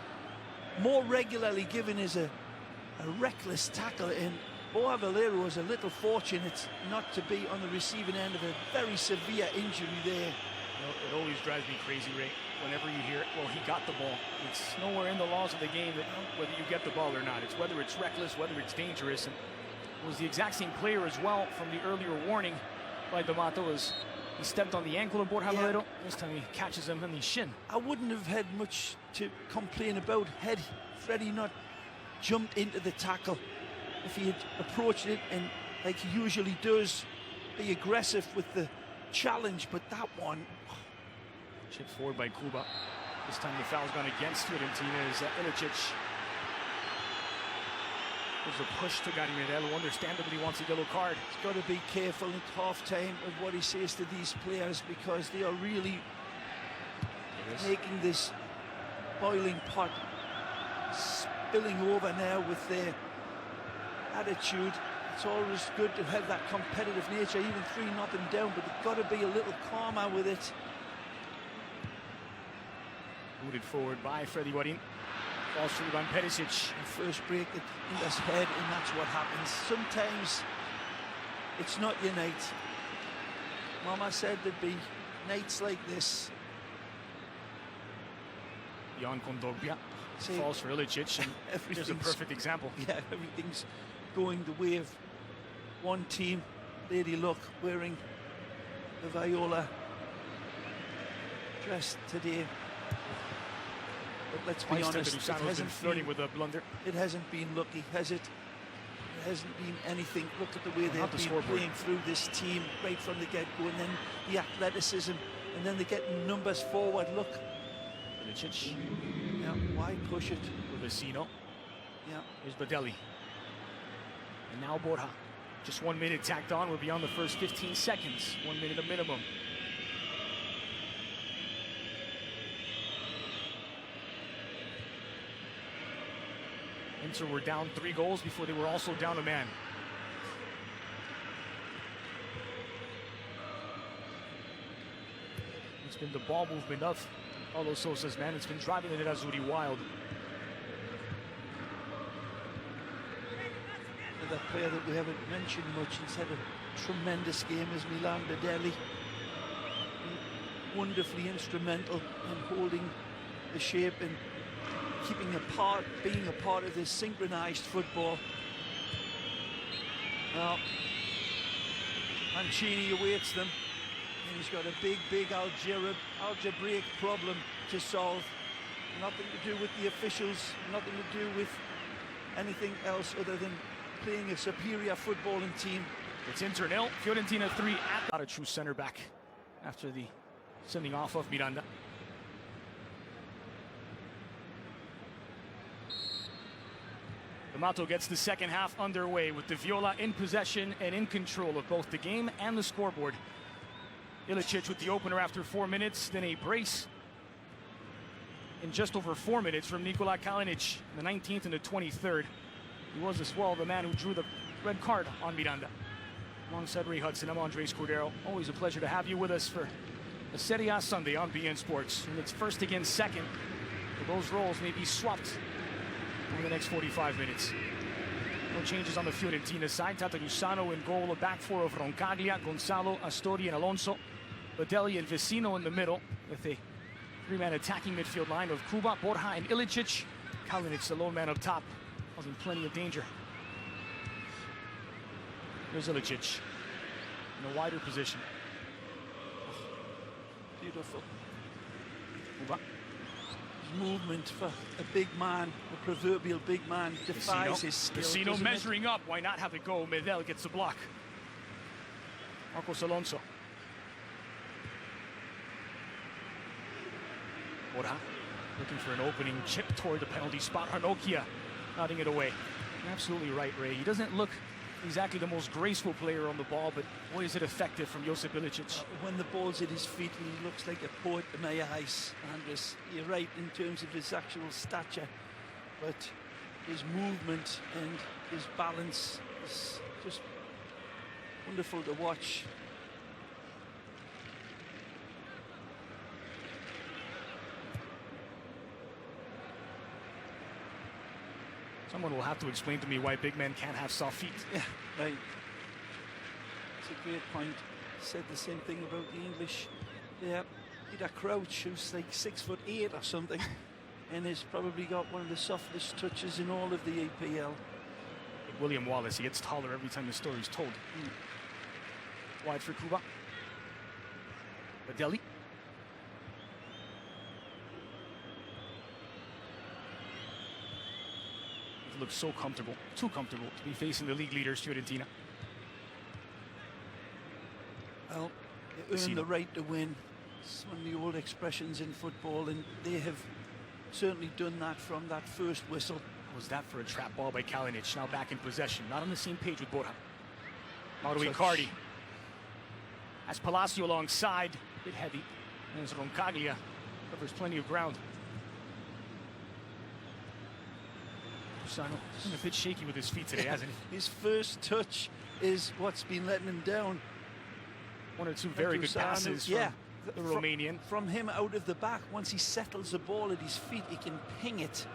more regularly given as a reckless tackle. And Borja Valero was a little fortunate not to be on the receiving end of a very severe injury there. It always drives me crazy, Ray, whenever you hear it. Well, he got the ball. It's nowhere in the laws of the game that whether you get the ball or not. It's whether it's reckless, whether it's dangerous. And it was the exact same player as well from the earlier warning by D'Amato as he stepped on the ankle of Borja Valero. This time he catches him in the shin. I wouldn't have had much to complain about had Freddie not jumped into the tackle. If he had approached it and, like he usually does, be aggressive with the challenge, but that one... Chipped forward by Cuba. This time the foul's gone against Fiorentina as Ilicic. There's a push to Garimedel, who understandably wants a yellow card. He's got to be careful at half-time of what he says to these players, because they are really making this boiling pot spilling over now with their attitude. It's always good to have that competitive nature, even 3-0 down, but they've got to be a little calmer with it. Booted forward by Freddy Guarin. Falls through by Perisic. The first break in his head, and that's what happens. Sometimes it's not your night. Mama said there'd be nights like this. Jan Kondogbia falls for Ilicic, and there's a perfect example. Yeah, everything's going the way of one team. Lady Luck wearing the Viola dress today. But let's be honest, it hasn't flirting with a blunder. It hasn't been lucky, has it? It hasn't been anything. Look at the way they've been scoreboard. playing through this team right from the get-go, and then the athleticism, and then they're getting numbers forward. Look. Ilicic. Yeah, why push it? Vecino. Yeah. Here's Badelli. And now Borja. Just 1 minute tacked on. We're beyond the first 15 seconds. 1 minute a minimum. Inter were down 3 goals before they were also down a man. It's been the ball movement of Paulo Sousa's man. It's been driving the Nerazzurri wild. Another player that we haven't mentioned much. He's had a tremendous game as Milan Badelli. Wonderfully instrumental in holding the shape and keeping being a part of this synchronized football. Now, Mancini awaits them, and he's got a big algebraic problem to solve. Nothing to do with the officials, nothing to do with anything else other than playing a superior footballing team. It's Inter 0, Fiorentina 3. Not a true center back after the sending off of Miranda. D'Amato gets the second half underway with the Viola in possession and in control of both the game and the scoreboard. Ilicic with the opener after 4 minutes, then a brace in just over 4 minutes from Nikola Kalinic, the 19th and the 23rd. He was as well the man who drew the red card on Miranda. Alongside Ray Hudson, I'm Andres Cordero. Always a pleasure to have you with us for a Serie A Sunday on BN Sports. And it's first against second. So those roles may be swapped over the next 45 minutes. No changes on the Fiorentina side. Tatarusano in goal, a back four of Roncaglia, Gonzalo, Astori, and Alonso. Badelli and Vecino in the middle with a 3-man attacking midfield line of Kuba, Borja, and Ilicic. Kalinic, the lone man up top, was in plenty of danger. Here's Ilicic in a wider position. Beautiful. Kuba. Movement for a big man, a proverbial big man, defies his skill. Vecino measuring up. Why not have it go? Medel gets the block. Marcos Alonso. Borja looking for an opening chip toward the penalty spot. Ranocchia nodding it away. You're absolutely right, Ray. He doesn't look exactly the most graceful player on the ball, but boy, is it effective from Josip Ilicic. When the ball's at his feet, he looks like a poet to my eyes, Andres. You're right in terms of his actual stature, but his movement and his balance is just wonderful to watch. Someone will have to explain to me why big men can't have soft feet. Yeah, right. It's a great point. Said the same thing about the English. Yeah, Peter Crouch, who's like 6'8" or something, and has probably got one of the softest touches in all of the EPL. Like William Wallace, he gets taller every time the story's told. Wide for Kuba. Badelli. It looks so comfortable, too comfortable to be facing the league leaders, Fiorentina. Well, they earn the right to win. It's one of the old expressions in football, and they have certainly done that from that first whistle. Was that for a trap ball by Kalinic? Now back in possession, not on the same page with Borja. Mauro Icardi. As Palacio alongside, a bit heavy. And as Roncaglia covers plenty of ground. Sano a bit shaky with his feet today, hasn't he? His first touch is what's been letting him down. One or two very good passes from the Romanian. From him out of the back, once he settles the ball at his feet, he can ping it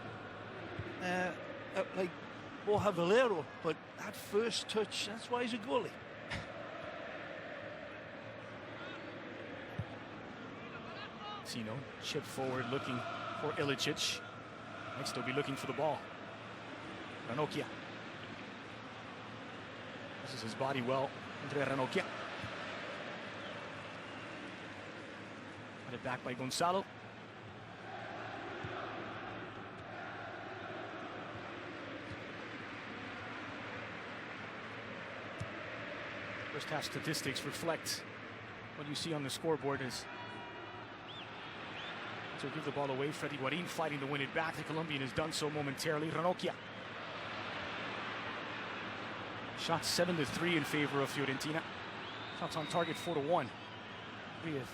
like Borja Valero. But that first touch, that's why he's a goalie. Sino chip forward looking for Ilicic. Next he'll be looking for the ball. Ranocchia. This is his body well. Andre Ranocchia. Got it back by Gonzalo. First half statistics reflect what you see on the scoreboard is. So give the ball away. Freddy Guarin fighting to win it back. The Colombian has done so momentarily. Ranocchia. Shots 7-3 in favor of Fiorentina. Shots on target 4-1. We have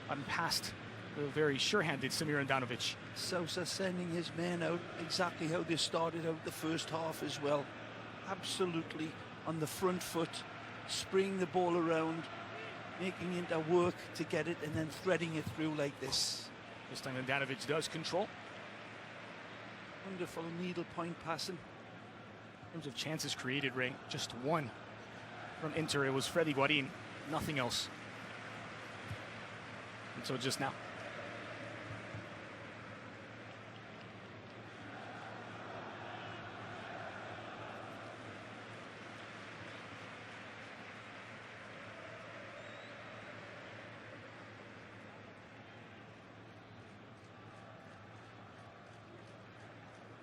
gotten past the very sure-handed Samir Handanovic. Sousa sending his men out exactly how they started out the first half as well. Absolutely on the front foot, spraying the ball around, making it work to get it, and then threading it through like this. This time Handanovic does control. Wonderful needle point passing. In terms of chances created, Ray, just one from Inter. It was Freddy Guarin, nothing else. And so just now.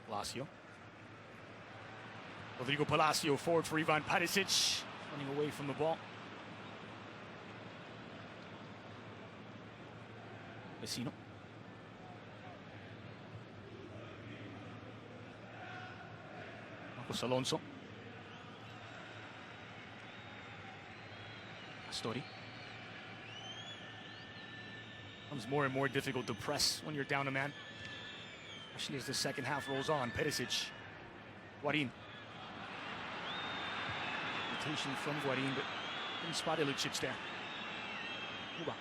Palacio. Rodrigo Palacio forward for Ivan Perisic, running away from the ball. Vecino. Marcos Alonso. Astori. Becomes more and more difficult to press when you're down a man, especially as the second half rolls on. Perisic. Guarin. Rotation from Guarin, but didn't spot Ilicic there. Cuba.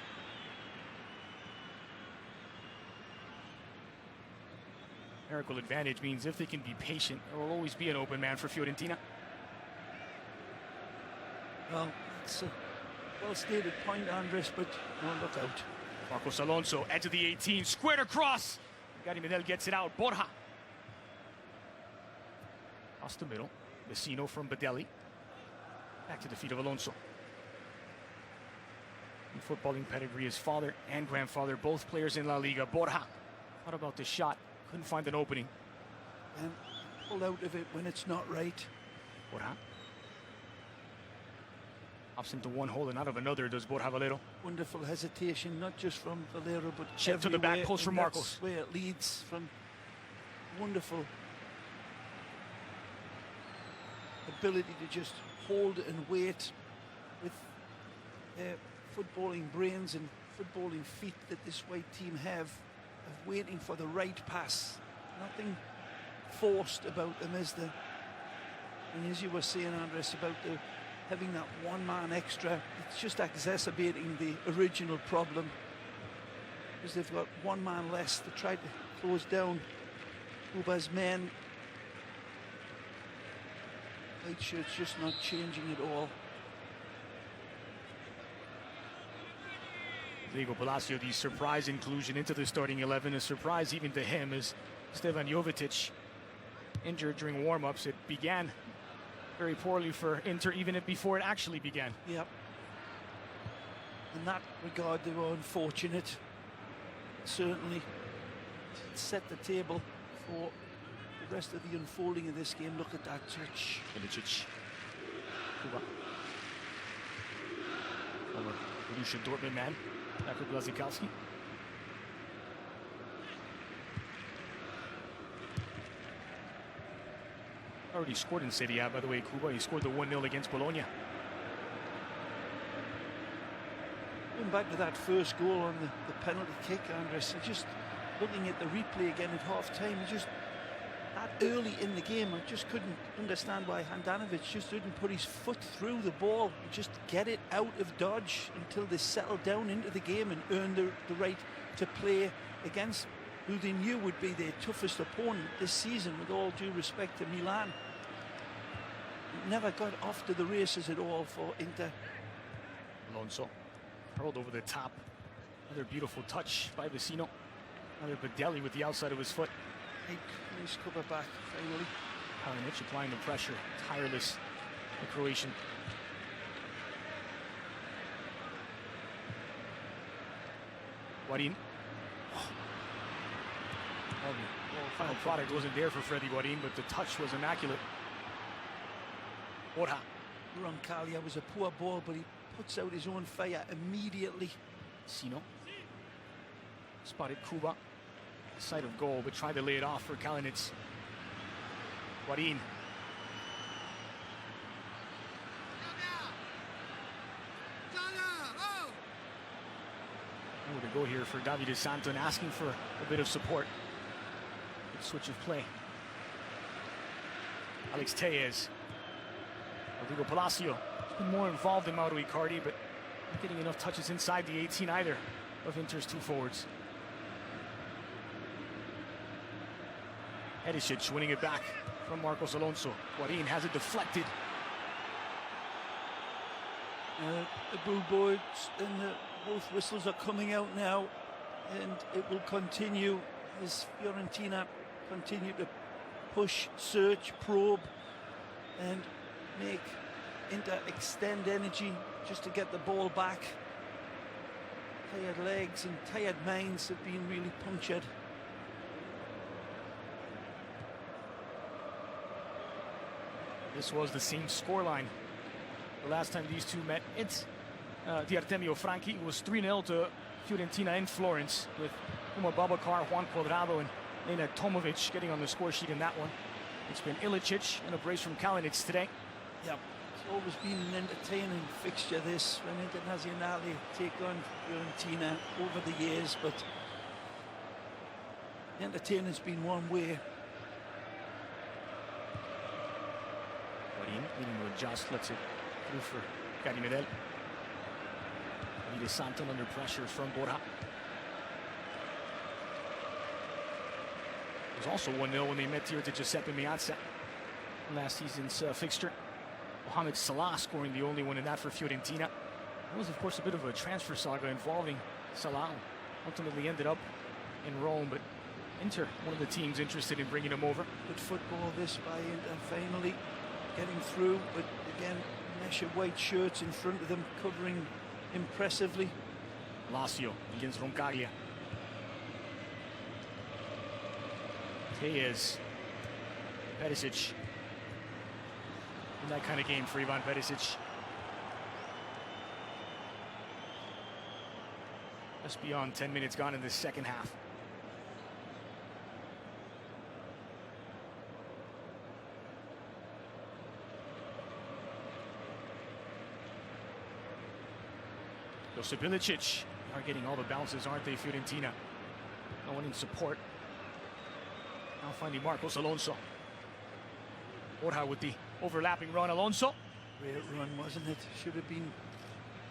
Numerical advantage means if they can be patient, there will always be an open man for Fiorentina. Well, it's a well-stated point, Andres, but no, look out. Marcos Alonso, edge of the 18, squared across. Gary Medel gets it out. Borja. Across the middle. Vecino from Badelli. Back to the feet of Alonso. In footballing pedigree, his father and grandfather, both players in La Liga. Borja. What about the shot? Couldn't find an opening. And pull out of it when it's not right. Borja. Pops into one hole and out of another does Borja Valero. Wonderful hesitation, not just from Valero, but Chip to the back post from Marcos. Where it leads from. Wonderful ability to just hold and wait with their footballing brains and footballing feet that this white team have, of waiting for the right pass. Nothing forced about them, and as you were saying, Andres, about having that one man extra. It's just exacerbating the original problem, because they've got one man less to try to close down Cuba's men. White shirt's just not changing at all. Diego Palacio, the surprise inclusion into the starting 11, a surprise even to him, as Stevan Jovetic injured during warm-ups. It began very poorly for Inter even before it actually began. Yep. In that regard, they were unfortunate. Certainly set the table for the rest of the unfolding of this game. Look at that touch. Ilicic. Cuba. Former Borussia Dortmund man, Jakub Błaszczykowski. Already scored in Serie A, by the way, Cuba. He scored the 1-0 against Bologna. Going back to that first goal on the penalty kick, Andres, just looking at the replay again at half-time, just that early in the game, I just couldn't understand why Handanovic just didn't put his foot through the ball, just get it out of dodge until they settled down into the game and earned the right to play against who they knew would be their toughest opponent this season, with all due respect to Milan. Never got off to the races at all for Inter. Alonso hurled over the top. Another beautiful touch by Vecino. Another Badelli with the outside of his foot. Nice cover back, finally. Kalinic applying the pressure. Tireless, the Croatian. Guarin. Well, the final product wasn't there for Freddy Guarin, but the touch was immaculate. Borja. Roncaglia was a poor ball, but he puts out his own fire immediately. Sino spotted Kuba, sight of goal, but tried to lay it off for Kalinic. Guarin. To go here for Davide Santon, asking for a bit of support. Good switch of play. Alex Tellez. Rodrigo Palacio has been more involved in Mauro Icardi, but not getting enough touches inside the 18 either of Inter's two forwards. Edicic winning it back from Marcos Alonso. Guarin has it deflected. The blue boards and both whistles are coming out now, and it will continue as Fiorentina continue to push, search, probe, and make Inter extend energy just to get the ball back. Tired legs and tired minds have been really punctured. This was the same scoreline the last time these two met. It's the Artemio Franchi. It was 3-0 to Fiorentina in Florence, with Uma Babacar, Juan Cuadrado, and Nenad Tomovic getting on the score sheet in that one. It's been Ilicic and a brace from Kalinic today. Yeah, it's always been an entertaining fixture, this, when Internazionale take on Fiorentina over the years, but the entertainment's been one way. Guarin needing to adjust, lets it through for Gary Medel. Davide Santon under pressure from Borja. It was also 1-0 when they met here to Giuseppe Meazza in last season's fixture. Mohamed Salah scoring the only one in that for Fiorentina. It was, of course, a bit of a transfer saga involving Salah. Ultimately ended up in Rome, but Inter, one of the teams interested in bringing him over. Good football this by Inter, finally getting through, but again, mesh of white shirts in front of them, covering impressively. Lazio against Roncaglia. Tellez. Perisic. In that kind of game for Ivan Perisic. Just beyond 10 minutes gone in the second half. Josip Ilicic are getting all the bounces, aren't they, Fiorentina? No one in support. Now finding Marcos Alonso. Borja with the overlapping run. Alonso. Great run, wasn't it? Should have been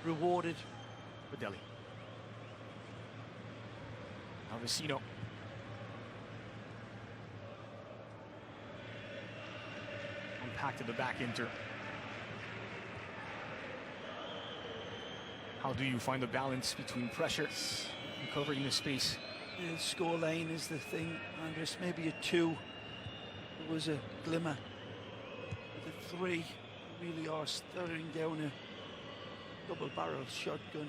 rewarded. Badelli. Now Vecino. Unpacked at the back, Inter. How do you find the balance between pressure and covering the space? The scoreline is the thing, Andres. Maybe a 2. There was a glimmer. The 3 really are staring down a double-barrel shotgun.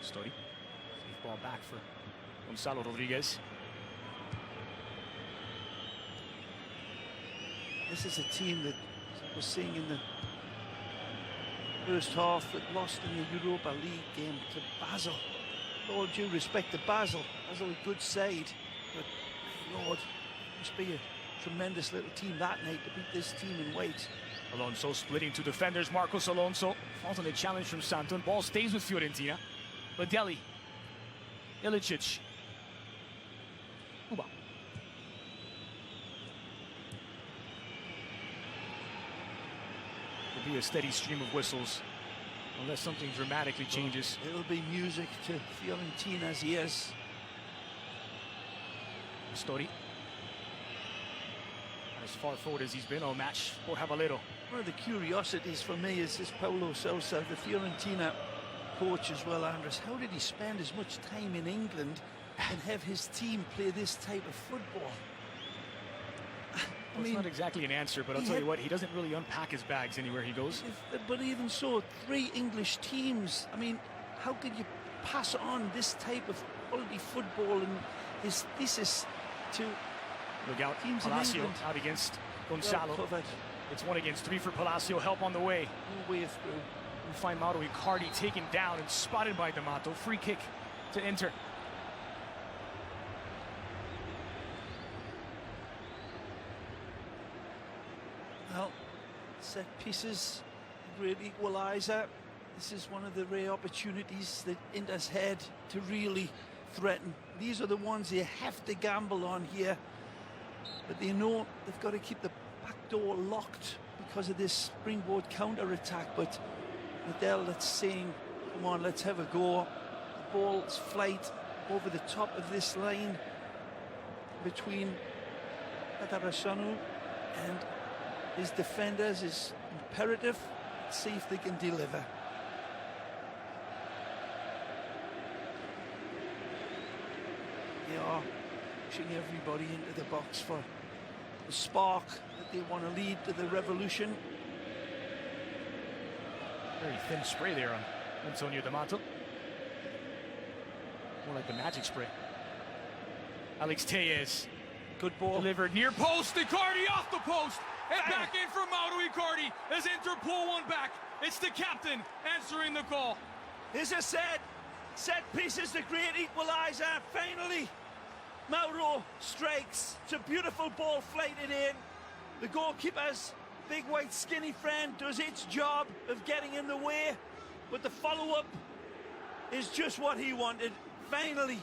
Story. Safe ball back for Gonzalo Rodriguez. This is a team that we're seeing in the first half that lost in the Europa League game to Basel. All due respect to Basel. Basel a good side, but Lord, must be a tremendous little team that night to beat this team in weight. Alonso splitting two defenders. Marcos Alonso falls on a challenge from Santon. Ball stays with Fiorentina. Badelli. Ilicic. Kuba. Will be a steady stream of whistles unless something dramatically changes. It'll be music to Fiorentina's ears. Story. As far forward as he's been all match for Valero. One of the curiosities for me is this Paulo Sousa, the Fiorentina coach as well, Andres. How did he spend as much time in England and have his team play this type of football? Well, it's not exactly an answer, but I'll tell you what, he doesn't really unpack his bags anywhere he goes. But even so, 3 English teams. I mean, how could you pass on this type of quality football and his thesis to Look out, teams Palacio in England? out against Gonzalo. Well covered. It's 1 against 3 for Palacio. Help on the way. No way through. We find Mauro Icardi taken down and spotted by D'Amato. Free kick to Inter. Well, set pieces, great equaliser. This is one of the rare opportunities that Inter's had to really threaten. These are the ones they have to gamble on here, but they know they've got to keep the back door locked because of this springboard counter-attack. But Liddell, that's saying, come on, let's have a go. The ball's flight over the top of this line between Catarasanu and his defenders is imperative. Let's see if they can deliver. They are pushing everybody into the box for the spark that they want to lead to the revolution. Very thin spray there on Antonio D'Amato. More like the magic spray. Alex Tellez. Good ball. Delivered near post. Icardi off the post. And back in for Mauro Icardi as Inter pull one back. It's the captain answering the call. As I said, set pieces, the great equaliser. Finally, Mauro strikes. It's a beautiful ball flighted in. The goalkeeper's big white skinny friend does its job of getting in the way, but the follow-up is just what he wanted. Finally,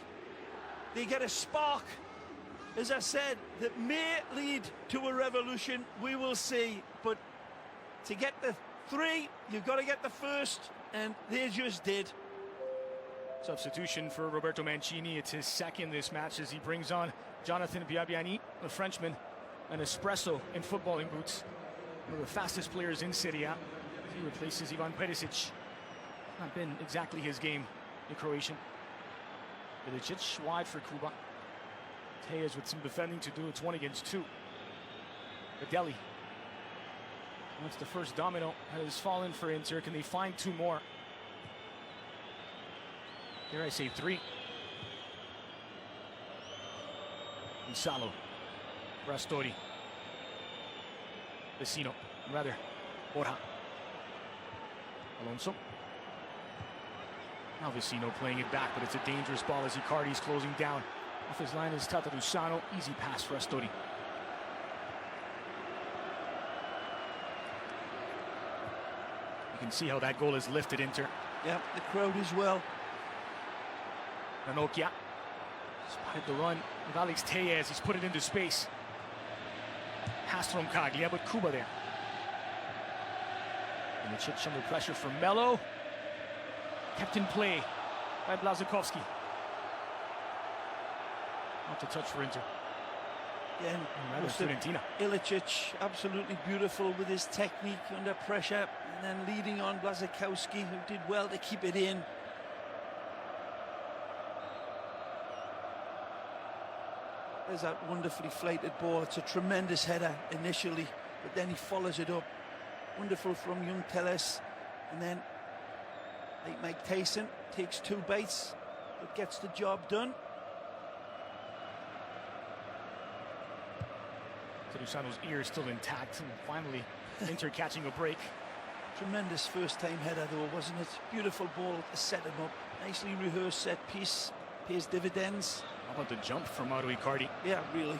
they get a spark, as I said, that may lead to a revolution. We will see, but to get the 3, you've got to get the first, and they just did. Substitution for Roberto Mancini. It's his second this match as he brings on Jonathan Biabiani, a Frenchman, an espresso in footballing boots. One of the fastest players in Serie A. He replaces Ivan Perisic. Not been exactly his game in Croatian. Ilicic wide for Kuba. Tellez with some defending to do. It's 1 against 2. Badeli. Once the first domino has fallen for Inter, can they find 2 more? Dare I say 3. Gonzalo. Rastori. Vecino. Rather, Borja. Alonso. Now Vecino playing it back, but it's a dangerous ball as Icardi's closing down. Off his line is Tatarusano. Easy pass for Rastori. You can see how that goal is lifted Inter. Yeah, the crowd as well. Ranocchia spotted the run with Alex Tellez. He's put it into space. Pass from Caglia, but Kuba there. And the Chich under pressure from Melo. Kept in play by Blazakowski. Not to touch for Inter. Again, Fiorentina. Ilicic, absolutely beautiful with his technique under pressure, and then leading on Blazakowski, who did well to keep it in. There's that wonderfully flighted ball. It's a tremendous header initially, but then he follows it up. Wonderful from young Tellez, and then like Mike Tyson takes 2 bites but gets the job done. Tarusano's ear is still intact, and finally Inter catching a break. Tremendous first-time header though, wasn't it? Beautiful ball to set him up. Nicely rehearsed set piece, pays dividends. How about the jump from Mauro Icardi? Yeah, really.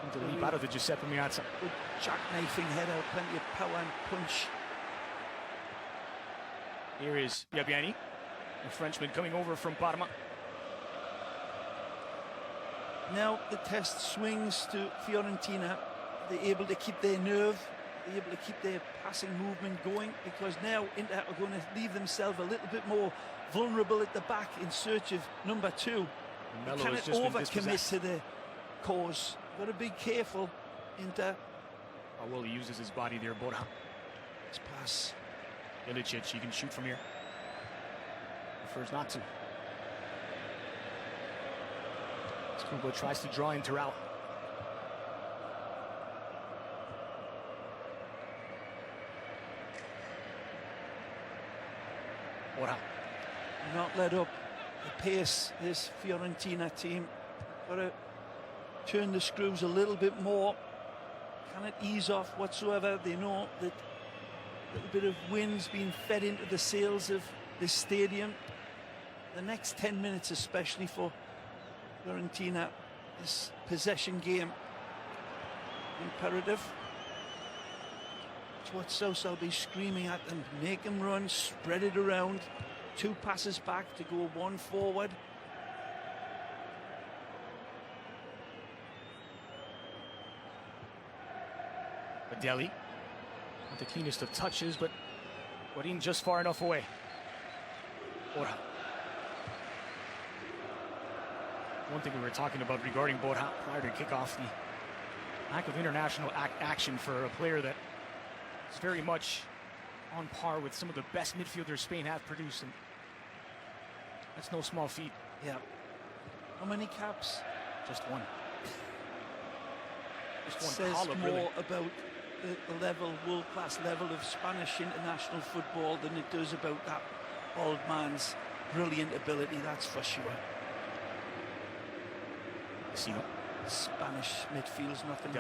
Into the leap out of the Giuseppe Meazza. Good jackknifing header, plenty of power and punch. Here is Biabiani, a Frenchman coming over from Parma. Now the test swings to Fiorentina. They're able to keep their nerve, they're able to keep their passing movement going, because now Inter are going to leave themselves a little bit more vulnerable at the back in search of number 2. They cannot overcommit to the cause. Got to be careful, Inter. How well he uses his body there, Borja. His pass. Ilicic, he can shoot from here. Prefers not to. Kuba tries to draw Inter out. Borja. Not let up the pace, this Fiorentina team. Got to turn the screws a little bit more. Can it ease off whatsoever? They know that a little bit of wind's being fed into the sails of this stadium. The next 10 minutes, especially for Fiorentina, this possession game, imperative. It's what South will be screaming at them. Make them run, spread it around. 2 passes back to go 1 forward. Deli, not the cleanest of touches, but Guarin just far enough away. Borja. One thing we were talking about regarding Borja prior to kickoff, the lack of international action for a player that is very much on par with some of the best midfielders Spain have produced, and that's no small feat. Yeah. How many caps? Just one. It says more about the level, world-class level of Spanish international football than it does about that old man's brilliant ability, that's for sure. Spanish midfield's nothing to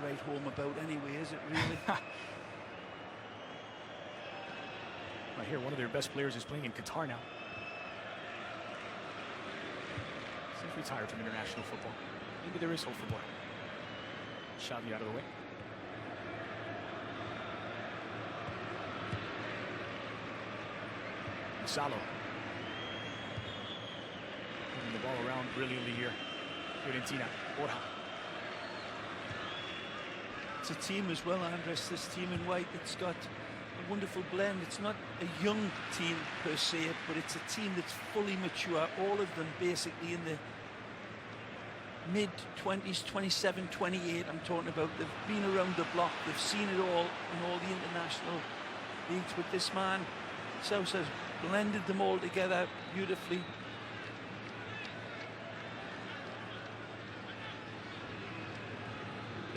write home about anyway, is it really? I hear one of their best players is playing in Qatar now. He's retired from international football. Maybe there is hope for Borja. Xavi out of the way. Salo. Moving the ball around brilliantly here. Fiorentina. Borja. It's a team as well, Andres, this team in white. It's got a wonderful blend. It's not a young team per se, but it's a team that's fully mature. All of them basically in the mid-20s, 27, 28, I'm talking about. They've been around the block. They've seen it all in all the international leagues. But this man, South, has blended them all together beautifully.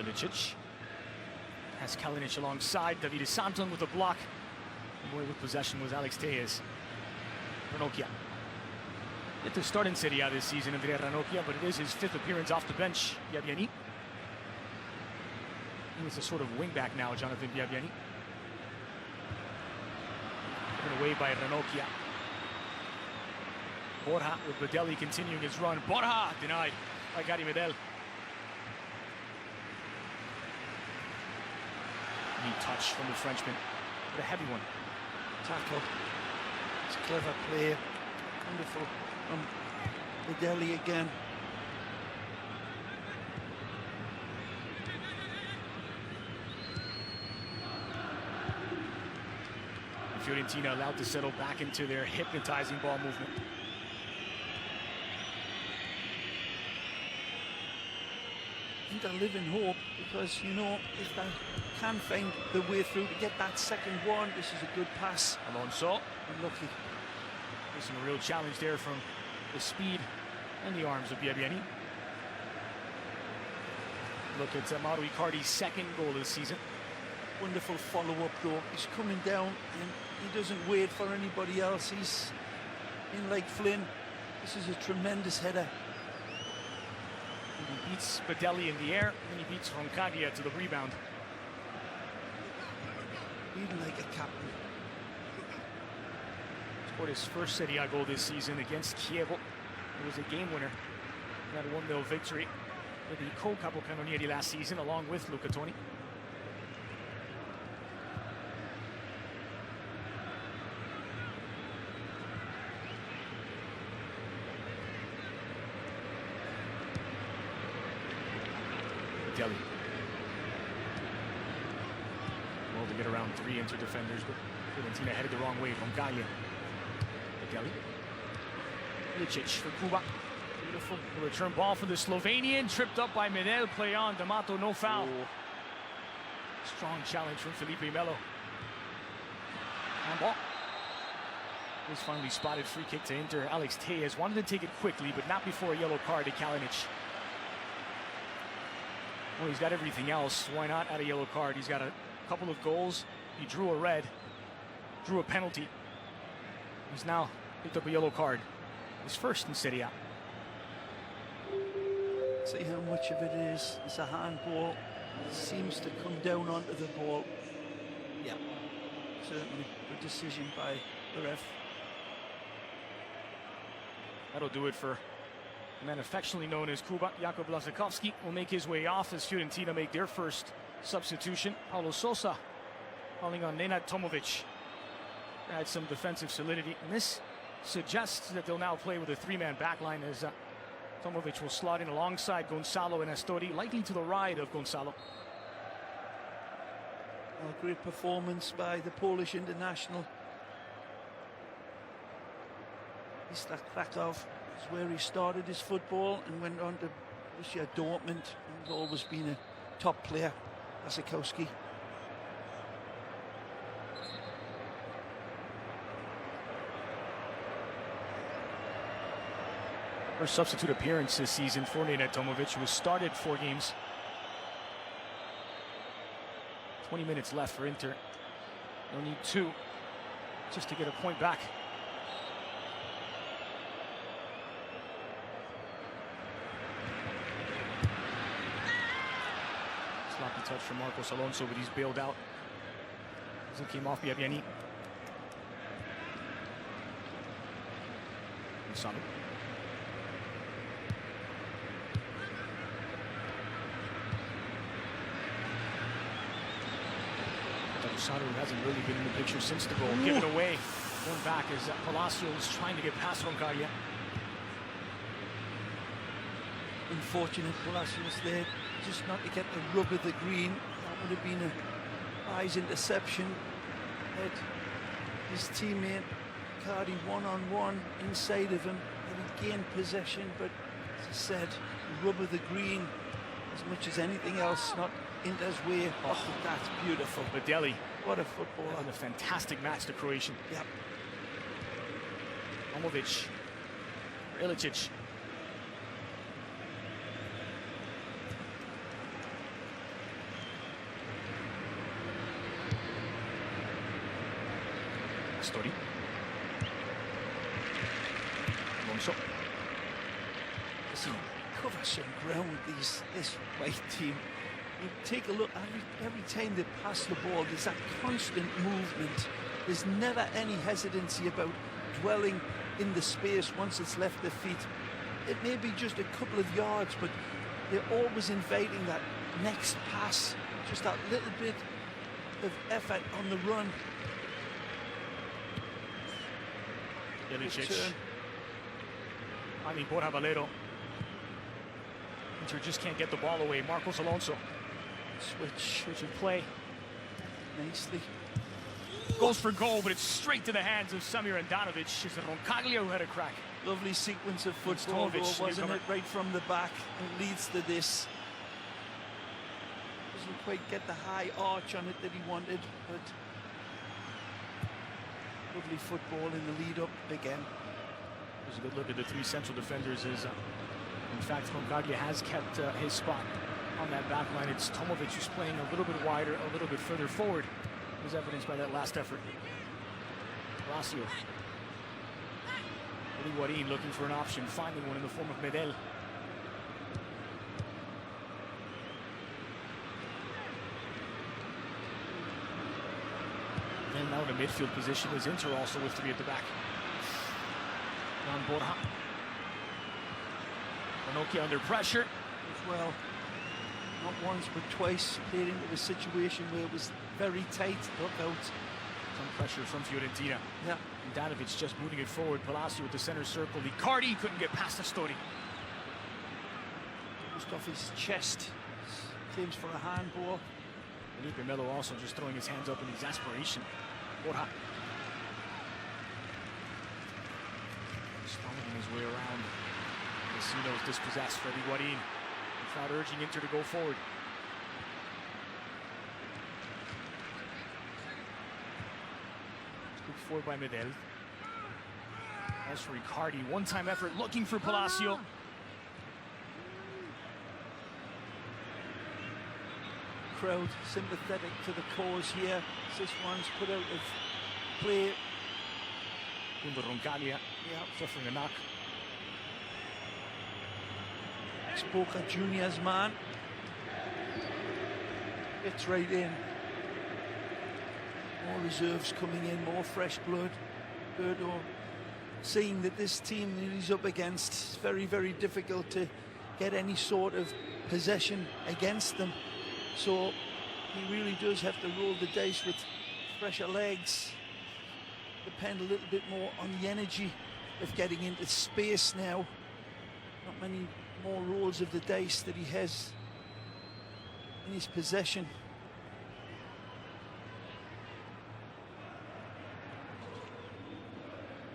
Ilicic has Kalinic alongside. Davide Santon with the block. The boy with possession was Alex Tejes. Ranocchia. Yet to start in Serie A this season, Andrea Ranocchia, but it is his 5th appearance off the bench. Biabiani. He was a sort of wingback now, Jonathan Biabiani. Given away by Ranocchia. Borja with Badelli continuing his run. Borja denied by Gary Medel. Neat touch from the Frenchman, but a heavy one. Tackle. It's a clever play. Wonderful from Badelli again. Fiorentina allowed to settle back into their hypnotizing ball movement. I think I live in hope because, you know, if they can find the way through to get that second one, this is a good pass. Alonso. Unlucky. Facing a real challenge there from the speed and the arms of Biabiani. Look at Mauro Icardi's 2nd goal of the season. Wonderful follow-up though. He's coming down and he doesn't wait for anybody else. He's in like Flynn. This is a tremendous header. He beats Badelli in the air, and he beats Roncaglia to the rebound. Even like a captain. Scored his first Serie A goal this season against Chievo. It was a game winner. That 1-0 victory with the co-capocannonieri last season, along with Luca Toni. Deli. Well, to get around 3 inter-defenders, but Fiorentina headed the wrong way from Gaia. Deli. Ilicic for Cuba. Beautiful return ball for the Slovenian. Tripped up by Medel. Play on. D'Amato, no foul. Oh. Strong challenge from Felipe Melo. Handball. Was finally spotted. Free kick to Inter. Alex Tejes wanted to take it quickly, but not before a yellow card to Kalinic. Well, he's got everything else. Why not add a yellow card? He's got a couple of goals. He drew a red, drew a penalty. He's now picked up a yellow card. His first in Serie A. See how much of it is. It's a handball. seems to come down onto the ball. Yeah, certainly a decision by the ref. That'll do it for the man affectionately known as Kuba. Jakub Blaszczykowski will make his way off as Fiorentina make their first substitution. Paulo Sousa calling on Nenad Tomovic. Add some defensive solidity. And this suggests that they'll now play with a three-man backline as Tomovic will slot in alongside Gonzalo and Astori, likely to the right of Gonzalo. Well, great performance by the Polish international. Wisła Krakow is where he started his football and went on to Borussia Dortmund. He's always been a top player, Blaszczykowski. First substitute appearance this season for Nenad Tomovic, who has started 4 games. 20 minutes left for Inter. They'll need 2 just to get a point back. Sloppy touch from Marcos Alonso, but he's bailed out. As it came off Biabiani. Solid. Saru hasn't really been in the picture since the goal. Give it away. Going back as Palacio is trying to get past Roncalia. Unfortunate Palacios there, just not to get the rub of the green. That would have been a wise interception. Had his teammate Cardi one-on-one inside of him, and he gained possession, but as I said, the rub of the green as much as anything else, not Inter's way. Oh, that's beautiful. Badeli. What a footballer. And a fantastic match to Croatian. Yep. Tomovic. Ilicic. Astori. Alonso. Listen, cover some ground, this white team. You take a look, every time they pass the ball, there's that constant movement. There's never any hesitancy about dwelling in the space once it's left their feet. It may be just a couple of yards, but they're always inviting that next pass, just that little bit of effort on the run. Ilicic. I mean, Borja Valero. Inter just can't get the ball away. Marcos Alonso. Switch of play. Nicely. Goes for goal, but it's straight to the hands of Samir Andanovic. It's Roncaglio who had a crack. Lovely sequence of football, wasn't it? Right from the back. It leads to this. Doesn't quite get the high arch on it that he wanted, but lovely football in the lead up again. There's a good look at the 3 central defenders. In fact, Roncaglio has kept his spot on that back line. It's Tomovic who's playing a little bit wider, a little bit further forward, as evidenced by that last effort. Palacio. Higuain looking for an option, finding one in the form of Medel. Then now in a midfield position is Inter, also with 3 at the back. On Borja. Ranocchia under pressure. As well. Not once, but twice played into a situation where it was very tight. Look out. Some pressure from Fiorentina. Yeah. Danovic just moving it forward. Palacio with the center circle. Icardi couldn't get past Astori. Just off his chest. Claims for a handball. Felipe Melo also just throwing his hands up in exasperation. Borja. Just following his way around. Casino's dispossessed for Higuain. The crowd urging Inter to go forward. Scooped forward by Medel. As for Icardi, one-time effort looking for Palacio. Crowd sympathetic to the cause here. This one's put out of play. Roncalia, suffering a knock. Boca Juniors man. fits right in. More reserves coming in, more fresh blood. Birdo seeing that this team that he's up against is very, very difficult to get any sort of possession against them. So he really does have to roll the dice with fresher legs. Depend a little bit more on the energy of getting into space now. Not many more rolls of the dice that he has in his possession.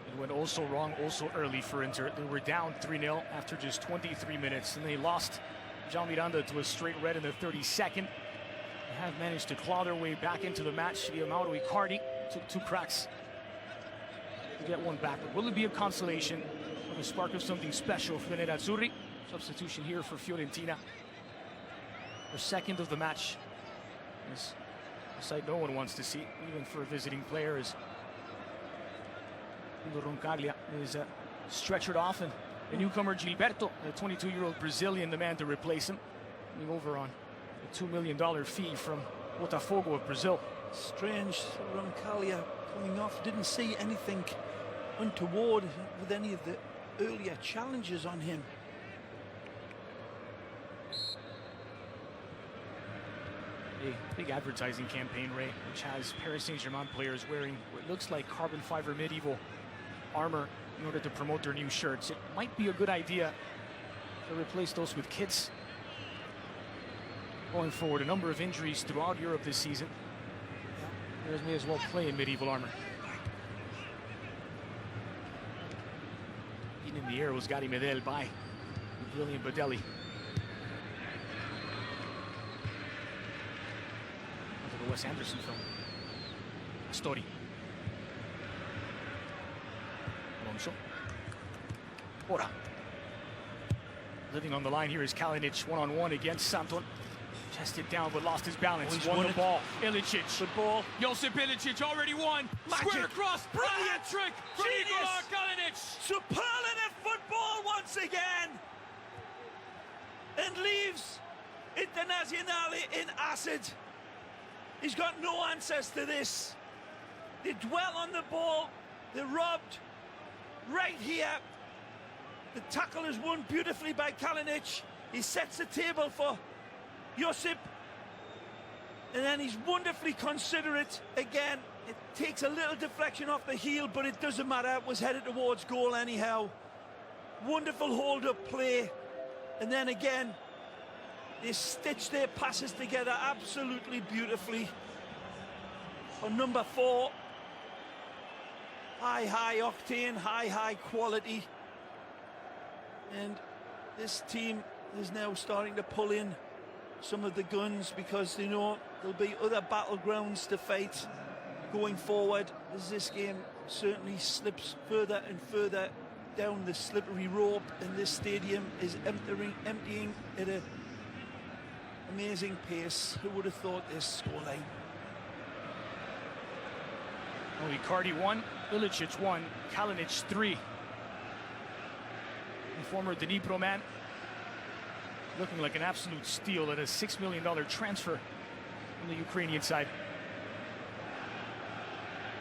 It went also wrong, also early for Inter. They were down 3-0 after just 23 minutes, and they lost Jean Miranda to a straight red in the 32nd. They have managed to claw their way back into the match via Mauro Icardi. Took 2 cracks to get one back. But will it be a consolation or the spark of something special for the Nerazzurri? Substitution here for Fiorentina. Their second of the match. It's a sight no one wants to see, even for a visiting player, as Roncaglia is stretchered off, and the newcomer Gilberto, the 22-year-old Brazilian, the man to replace him, coming over on a $2 million fee from Botafogo of Brazil. Strange, Roncaglia coming off. Didn't see anything untoward with any of the earlier challenges on him. A big advertising campaign, Ray, which has Paris Saint-Germain players wearing what looks like carbon fiber medieval armor in order to promote their new shirts. It might be a good idea to replace those with kits going forward. A number of injuries throughout Europe this season. Players may as well play in medieval armor. In the air was Gary Medel by the brilliant Badelli. The Wes Anderson film. Astori. Alonso. Ora. Living on the line here is Kalinic, one-on-one against Santon. Chested down but lost his balance. He's won the ball. Ilicic. Good ball. Josip Ilicic already won. Magic. Square across. Brilliant trick from Igor Kalinic. Superlative football once again. And leaves Internazionale in acid. He's got no answers to this. They dwell on the ball. They're robbed. Right here. The tackle is won beautifully by Kalinic. He sets the table for Josip. And then he's wonderfully considerate. Again, it takes a little deflection off the heel, but it doesn't matter. It was headed towards goal anyhow. Wonderful hold-up play. And then again, they stitch their passes together absolutely beautifully. On number 4, high octane, high quality. And this team is now starting to pull in some of the guns because they know there'll be other battlegrounds to fight going forward as this game certainly slips further and further down the slippery rope, and this stadium is emptying at an amazing pace. Who would have thought this scoreline? Oh, Icardi 1, Ilicic 1, Kalinic 3. The former Dnipro man looking like an absolute steal at a $6 million transfer from the Ukrainian side.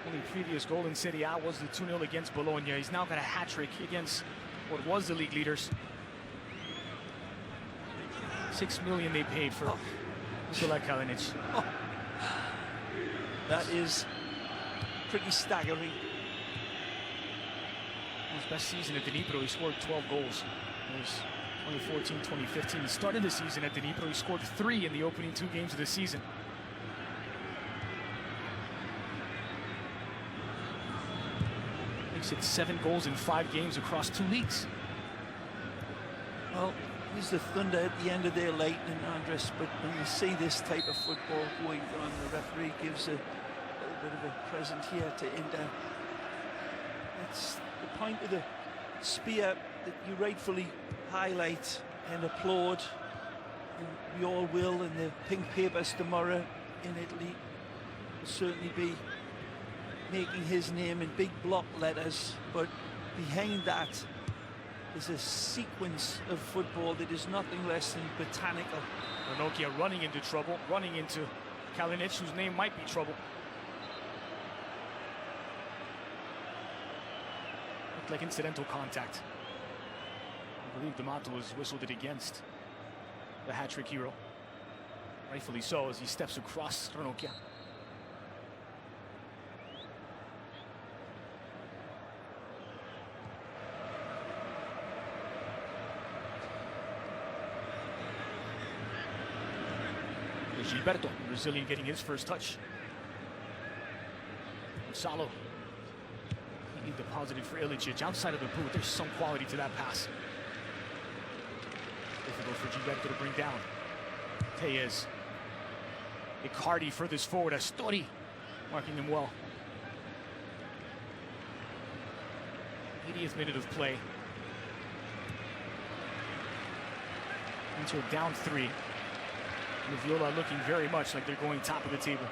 Only previous goal in Serie A was the 2-0 against Bologna. He's now got a hat-trick against what was the league leaders. $6 million they paid for Nikola Kalinic. Oh. That is pretty staggering. His best season at Dnipro, he scored 12 goals. It was 2014-2015. He started the season at Dnipro. He scored 3 in the opening 2 games of the season. Makes it 7 goals in 5 games across 2 leagues. Well, he's the thunder at the end of their lightning, Andres, but when you see this type of football going on, the referee gives a little bit of a present here to Inter. It's the point of the spear that you rightfully highlight and applaud, and we all will, and the pink papers tomorrow in Italy will certainly be making his name in big block letters, but behind that is a sequence of football that is nothing less than botanical. Ranocchia running into trouble, running into Kalinic, whose name might be trouble. Looked like incidental contact. I believe D'Amato was whistled it against the hat-trick hero. Rightfully so, as he steps across Ranocchia. Gilberto, Brazilian, getting his first touch. Gonzalo. He deposited for Ilicic outside of the boot. There's some quality to that pass. Difficult for Gilberto to bring down. Tellez. Icardi furthest forward. Astori marking him well. 80th minute of play. Until down 3. And Viola looking very much like they're going top of the table.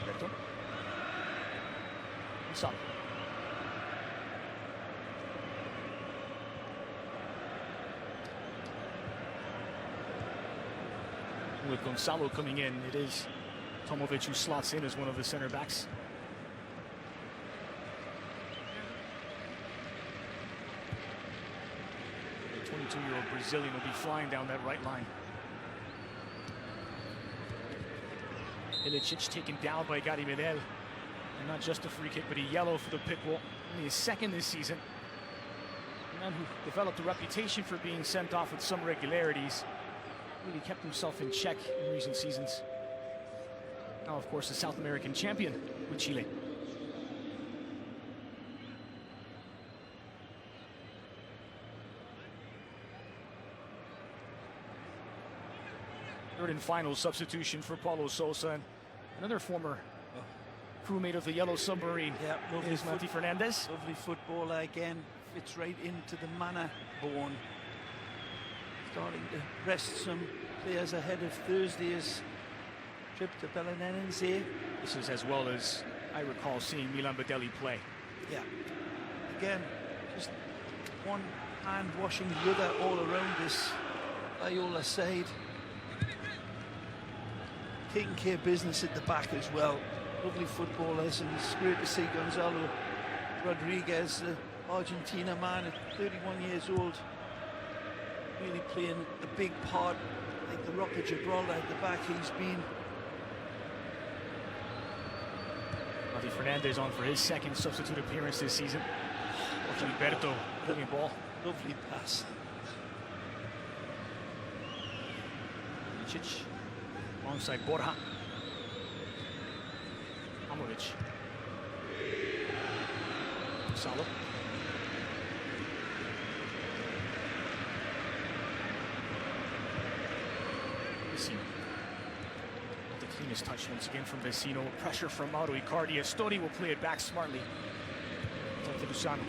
Gilberto. Gonzalo. With Gonzalo coming in, it is Tomovic who slots in as one of the center backs. The 22-year-old Brazilian will be flying down that right line. Ilicic taken down by Gary Medel. And not just a free kick, but a yellow for the pit wall. Only his second this season. A man who developed a reputation for being sent off with some regularities. Really kept himself in check in recent seasons. Now, of course, the South American champion with Chile. Third and final substitution for Paulo Sousa, and another former crewmate of the Yellow Submarine. Yeah, is Mati Fernandez. Lovely footballer again. Fits right into the manner born. Starting to rest some players ahead of Thursday's trip to Belenenses. This is as well as I recall seeing Milan Badelli play. Yeah. Again, just one hand washing the other all around this Loyola side. Taking care of business at the back as well. Lovely footballers, and it's great to see Gonzalo Rodriguez, the Argentina man at 31 years old, really playing a big part, like the Rock of Gibraltar at the back he's been. Mati Fernandez on for his second substitute appearance this season. Gilberto putting ball. Lovely pass. Ilicic alongside Borja. Amovic. Gonzalo. Vecino. The cleanest touch once again from Vecino. Pressure from Mauro Icardi. Astori will play it back smartly. Luzano.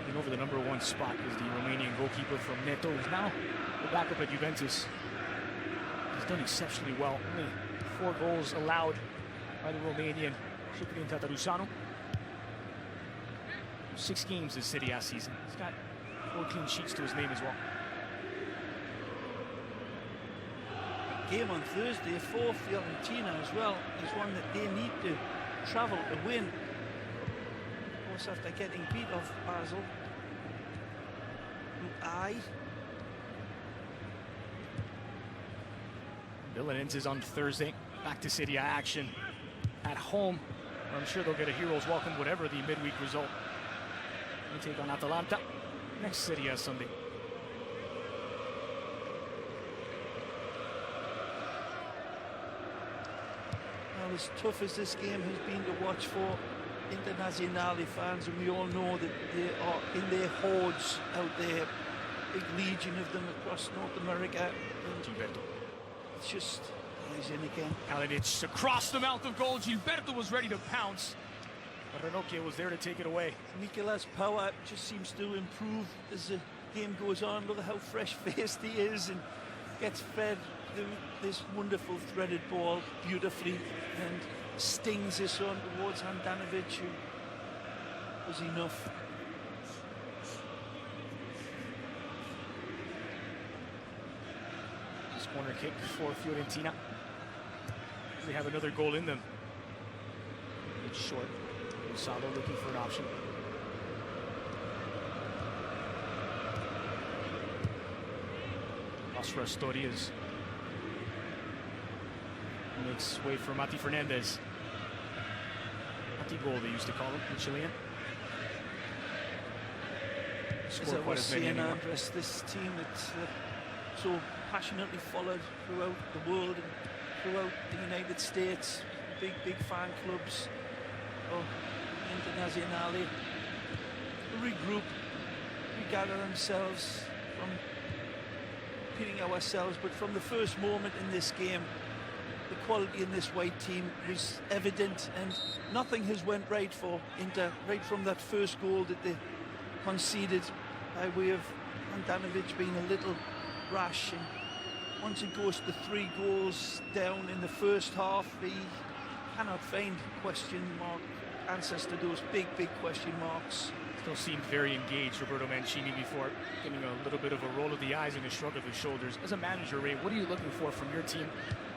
Taking over the #1 spot is the Romanian goalkeeper from Neto, who's now the backup at Juventus. He's done exceptionally well. Only 4 goals allowed by the Romanian Ciprian Tatarusanu. 6 games this Serie A season. He's got 4 clean sheets to his name as well. Game on Thursday for Fiorentina as well is one that they need to travel to win. Of course, after getting beat off Basel. Group I. Belenenses on Thursday. Back to Serie A action at home. I'm sure they'll get a hero's welcome, whatever the midweek result. They take on Atalanta next Serie A Sunday. Well, as tough as this game has been to watch for Internazionale fans, and we all know that they are in their hordes out there, big legion of them across North America. Gilberto. It's just, he's in again. Kalinic across the mouth of goal. Gilberto was ready to pounce, but Ranocchia was there to take it away. Michela's power just seems to improve as the game goes on, look at how fresh-faced he is and gets fed this wonderful threaded ball beautifully and stings this on towards Handanovic, who was enough. This corner kick for Fiorentina. They have another goal in them. It's short. Salo looking for an option. Oscar Astorias makes way for Mati Fernandez. Mati goal, they used to call him, the Chilean. As I was saying, Andres, this team that's so passionately followed throughout the world and throughout the United States, big fan clubs. Oh, Internazionale, regroup, regather themselves from repeating ourselves, but from the first moment in this game, the quality in this white team was evident, and nothing has went right for Inter right from that first goal that they conceded by way of Handanovic being a little rash, and once it goes to 3 goals down in the first half, he cannot find question mark answers to those big question marks. Still seemed very engaged, Roberto Mancini, before getting a little bit of a roll of the eyes and a shrug of the shoulders. As a manager, Ray, what are you looking for from your team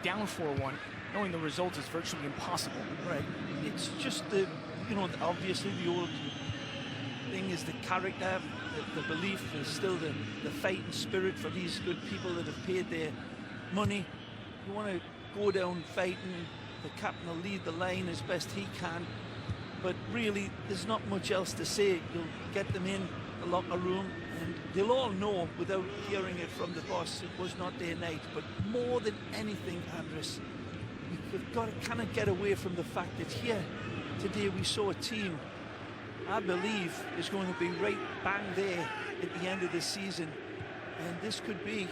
down 4-1, knowing the result is virtually impossible? Right. It's just obviously the old thing is the character, the belief, is still the fighting spirit for these good people that have paid their money. You want to go down fighting. The captain will lead the line as best he can. But really, there's not much else to say. You'll get them in the locker room, and they'll all know without hearing it from the boss it was not their night. But more than anything, Andres, we've got to kind of get away from the fact that here today we saw a team I believe is going to be right bang there at the end of the season. And this could be,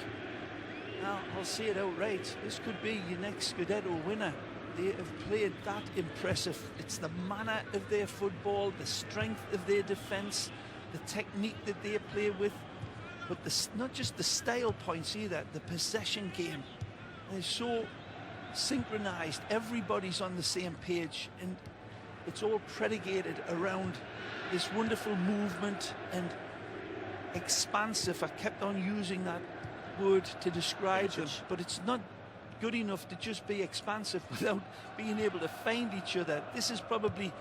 I'll say it outright, this could be your next Scudetto winner. They have played that impressive. It's the manner of their football, the strength of their defence, the technique that they play with, but not just the style points either, the possession game. They're so synchronised, everybody's on the same page, and it's all predicated around this wonderful movement and expansive. I kept on using that word to describe them, but it's not good enough to just be expansive without being able to find each other. This is probably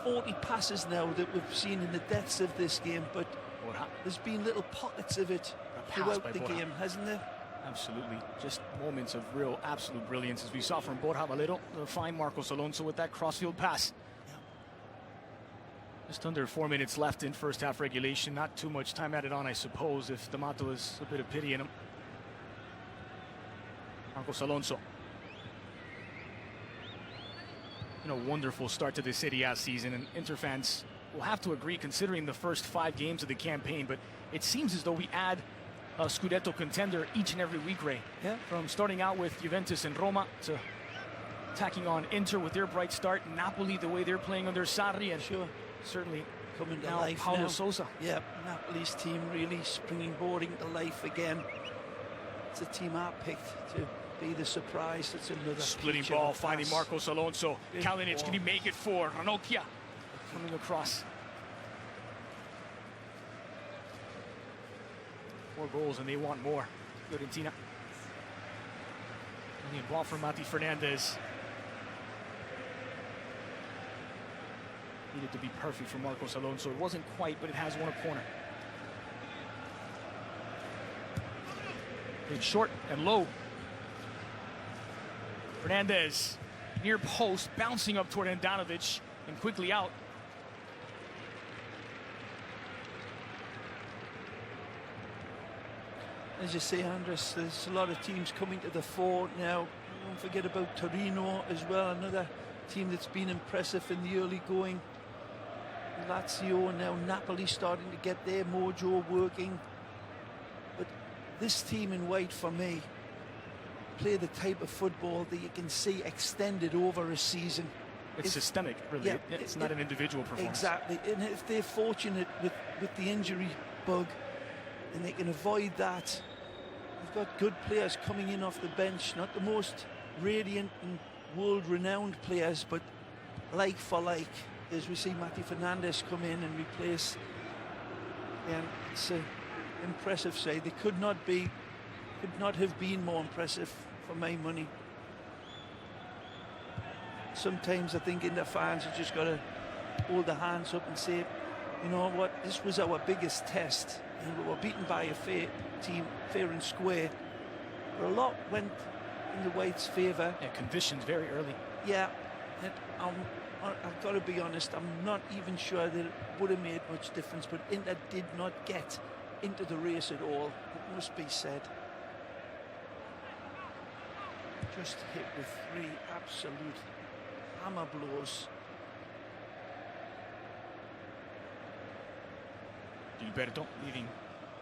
40 passes now that we've seen in the depths of this game, but there's been little pockets of it throughout the game, hasn't there? Absolutely. Just moments of real absolute brilliance, as we saw from Borja Valero, the fine Marcos Alonso with that crossfield pass. Just under 4 minutes left in first half regulation. Not too much time added on, I suppose, if D'Amato has a bit of pity in him. Marcos Alonso. Wonderful start to the Serie A season, and Inter fans will have to agree, considering the first 5 games of the campaign. But it seems as though we add a Scudetto contender each and every week, Ray. Yeah. From starting out with Juventus and Roma to tacking on Inter with their bright start, Napoli the way they're playing under Sarri, and certainly coming to now life Paulo now. Sousa. Yeah, Napoli's team really springboarding to life again. It's a team I picked to be the surprise. It's another splitting ball, finding Marcos Alonso. Kalinic, can he make it for Ranocchia? Coming across. 4 goals, and they want more. Fiorentina. Brilliant ball from Mati Fernandez. Needed to be perfect for Marcos Alonso. It wasn't quite, but it has won a corner. It's short and low. Fernandez, near post, bouncing up toward Handanovic and quickly out. As you say, Andres, there's a lot of teams coming to the fore now. Don't forget about Torino as well, another team that's been impressive in the early going. Lazio, and now Napoli starting to get their mojo working. But this team in white, for me, play the type of football that you can see extended over a season. It's systemic, really. Yeah, it's not an individual performance. Exactly. And if they're fortunate with the injury bug, and they can avoid that. They've got good players coming in off the bench, not the most radiant and world-renowned players, but like for like, as we see Matty Fernandes come in and replace. And it's an impressive side. They could not have been more impressive for my money. Sometimes I think Inter fans have just got to hold their hands up and say, you know what, this was our biggest test, and we were beaten by a fair team, fair and square. But a lot went in the Whites' favour. Yeah, conditions very early. Yeah, and I've got to be honest, I'm not even sure that it would have made much difference, but Inter did not get into the race at all, it must be said. Just hit with 3 absolute hammer blows. Gilberto leaving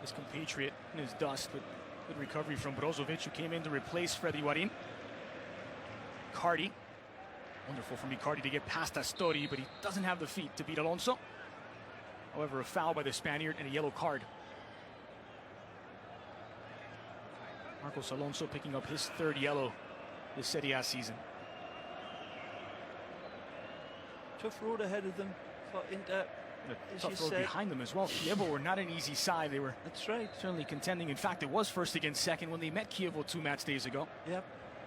his compatriot in his dust, but good recovery from Brozovic, who came in to replace Freddy Guarin. Cardi, wonderful from Icardi to get past Astori, but he doesn't have the feet to beat Alonso. However, a foul by the Spaniard and a yellow card. Marcos Alonso picking up his 3rd yellow this Serie A season. Tough road ahead of them for Inter. A tough road behind them as well. Kievo were not an easy side. They were That's right. certainly contending. In fact, it was first against second when they met Kievo 2 match days ago. Yep.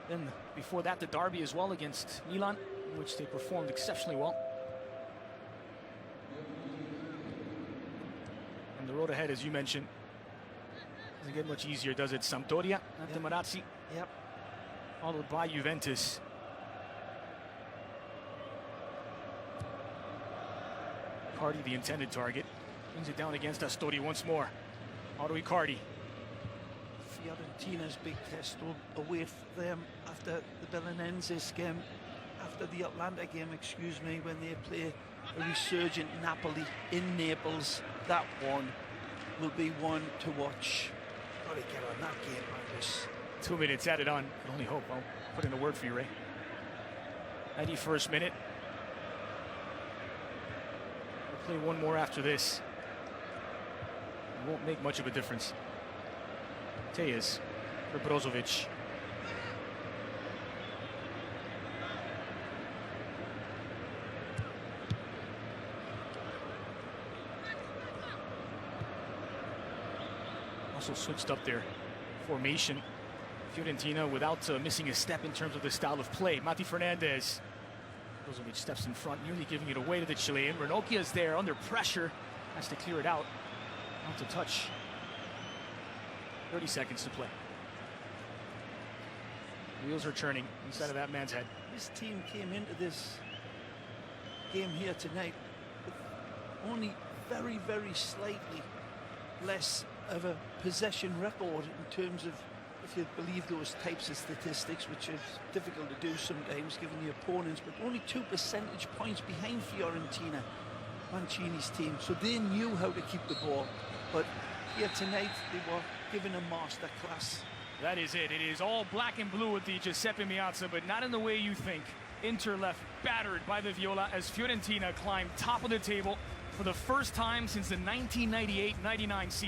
Then before that, the derby as well against Milan, in which they performed exceptionally well. And the road ahead, as you mentioned, doesn't get much easier, does it? Sampdoria at the Marazzi. Yep. Followed by Juventus. Icardi, the intended target, brings it down against Astori once more. Auto Icardi. Fiorentina's big test away for them after the Belenenses game, after the Atlanta game, excuse me, when they play a resurgent Napoli in Naples. That one will be one to watch. Got to get on that game, Marcus. 2 minutes added on. I can only hope. I'll put in a word for you, Ray. 91st minute. We'll play one more after this. It won't make much of a difference. Tejas for Brozovic. Also switched up their formation. Fiorentina without missing a step in terms of the style of play. Matty Fernandes. Brozovic steps in front, nearly giving it away to the Chilean. Ranocchia is there under pressure. Has to clear it out. Not to touch. 30 seconds to play. Wheels are turning inside of that man's head. This team came into this game here tonight with only very, very slightly less of a possession record in terms of, if you believe those types of statistics, which is difficult to do sometimes given the opponents, but only 2 percentage points behind Fiorentina, Mancini's team. So they knew how to keep the ball. But here tonight, they were given a master class. That is it. It is all black and blue with the Giuseppe Meazza, but not in the way you think. Inter left battered by the Viola as Fiorentina climbed top of the table for the first time since the 1998-99 season.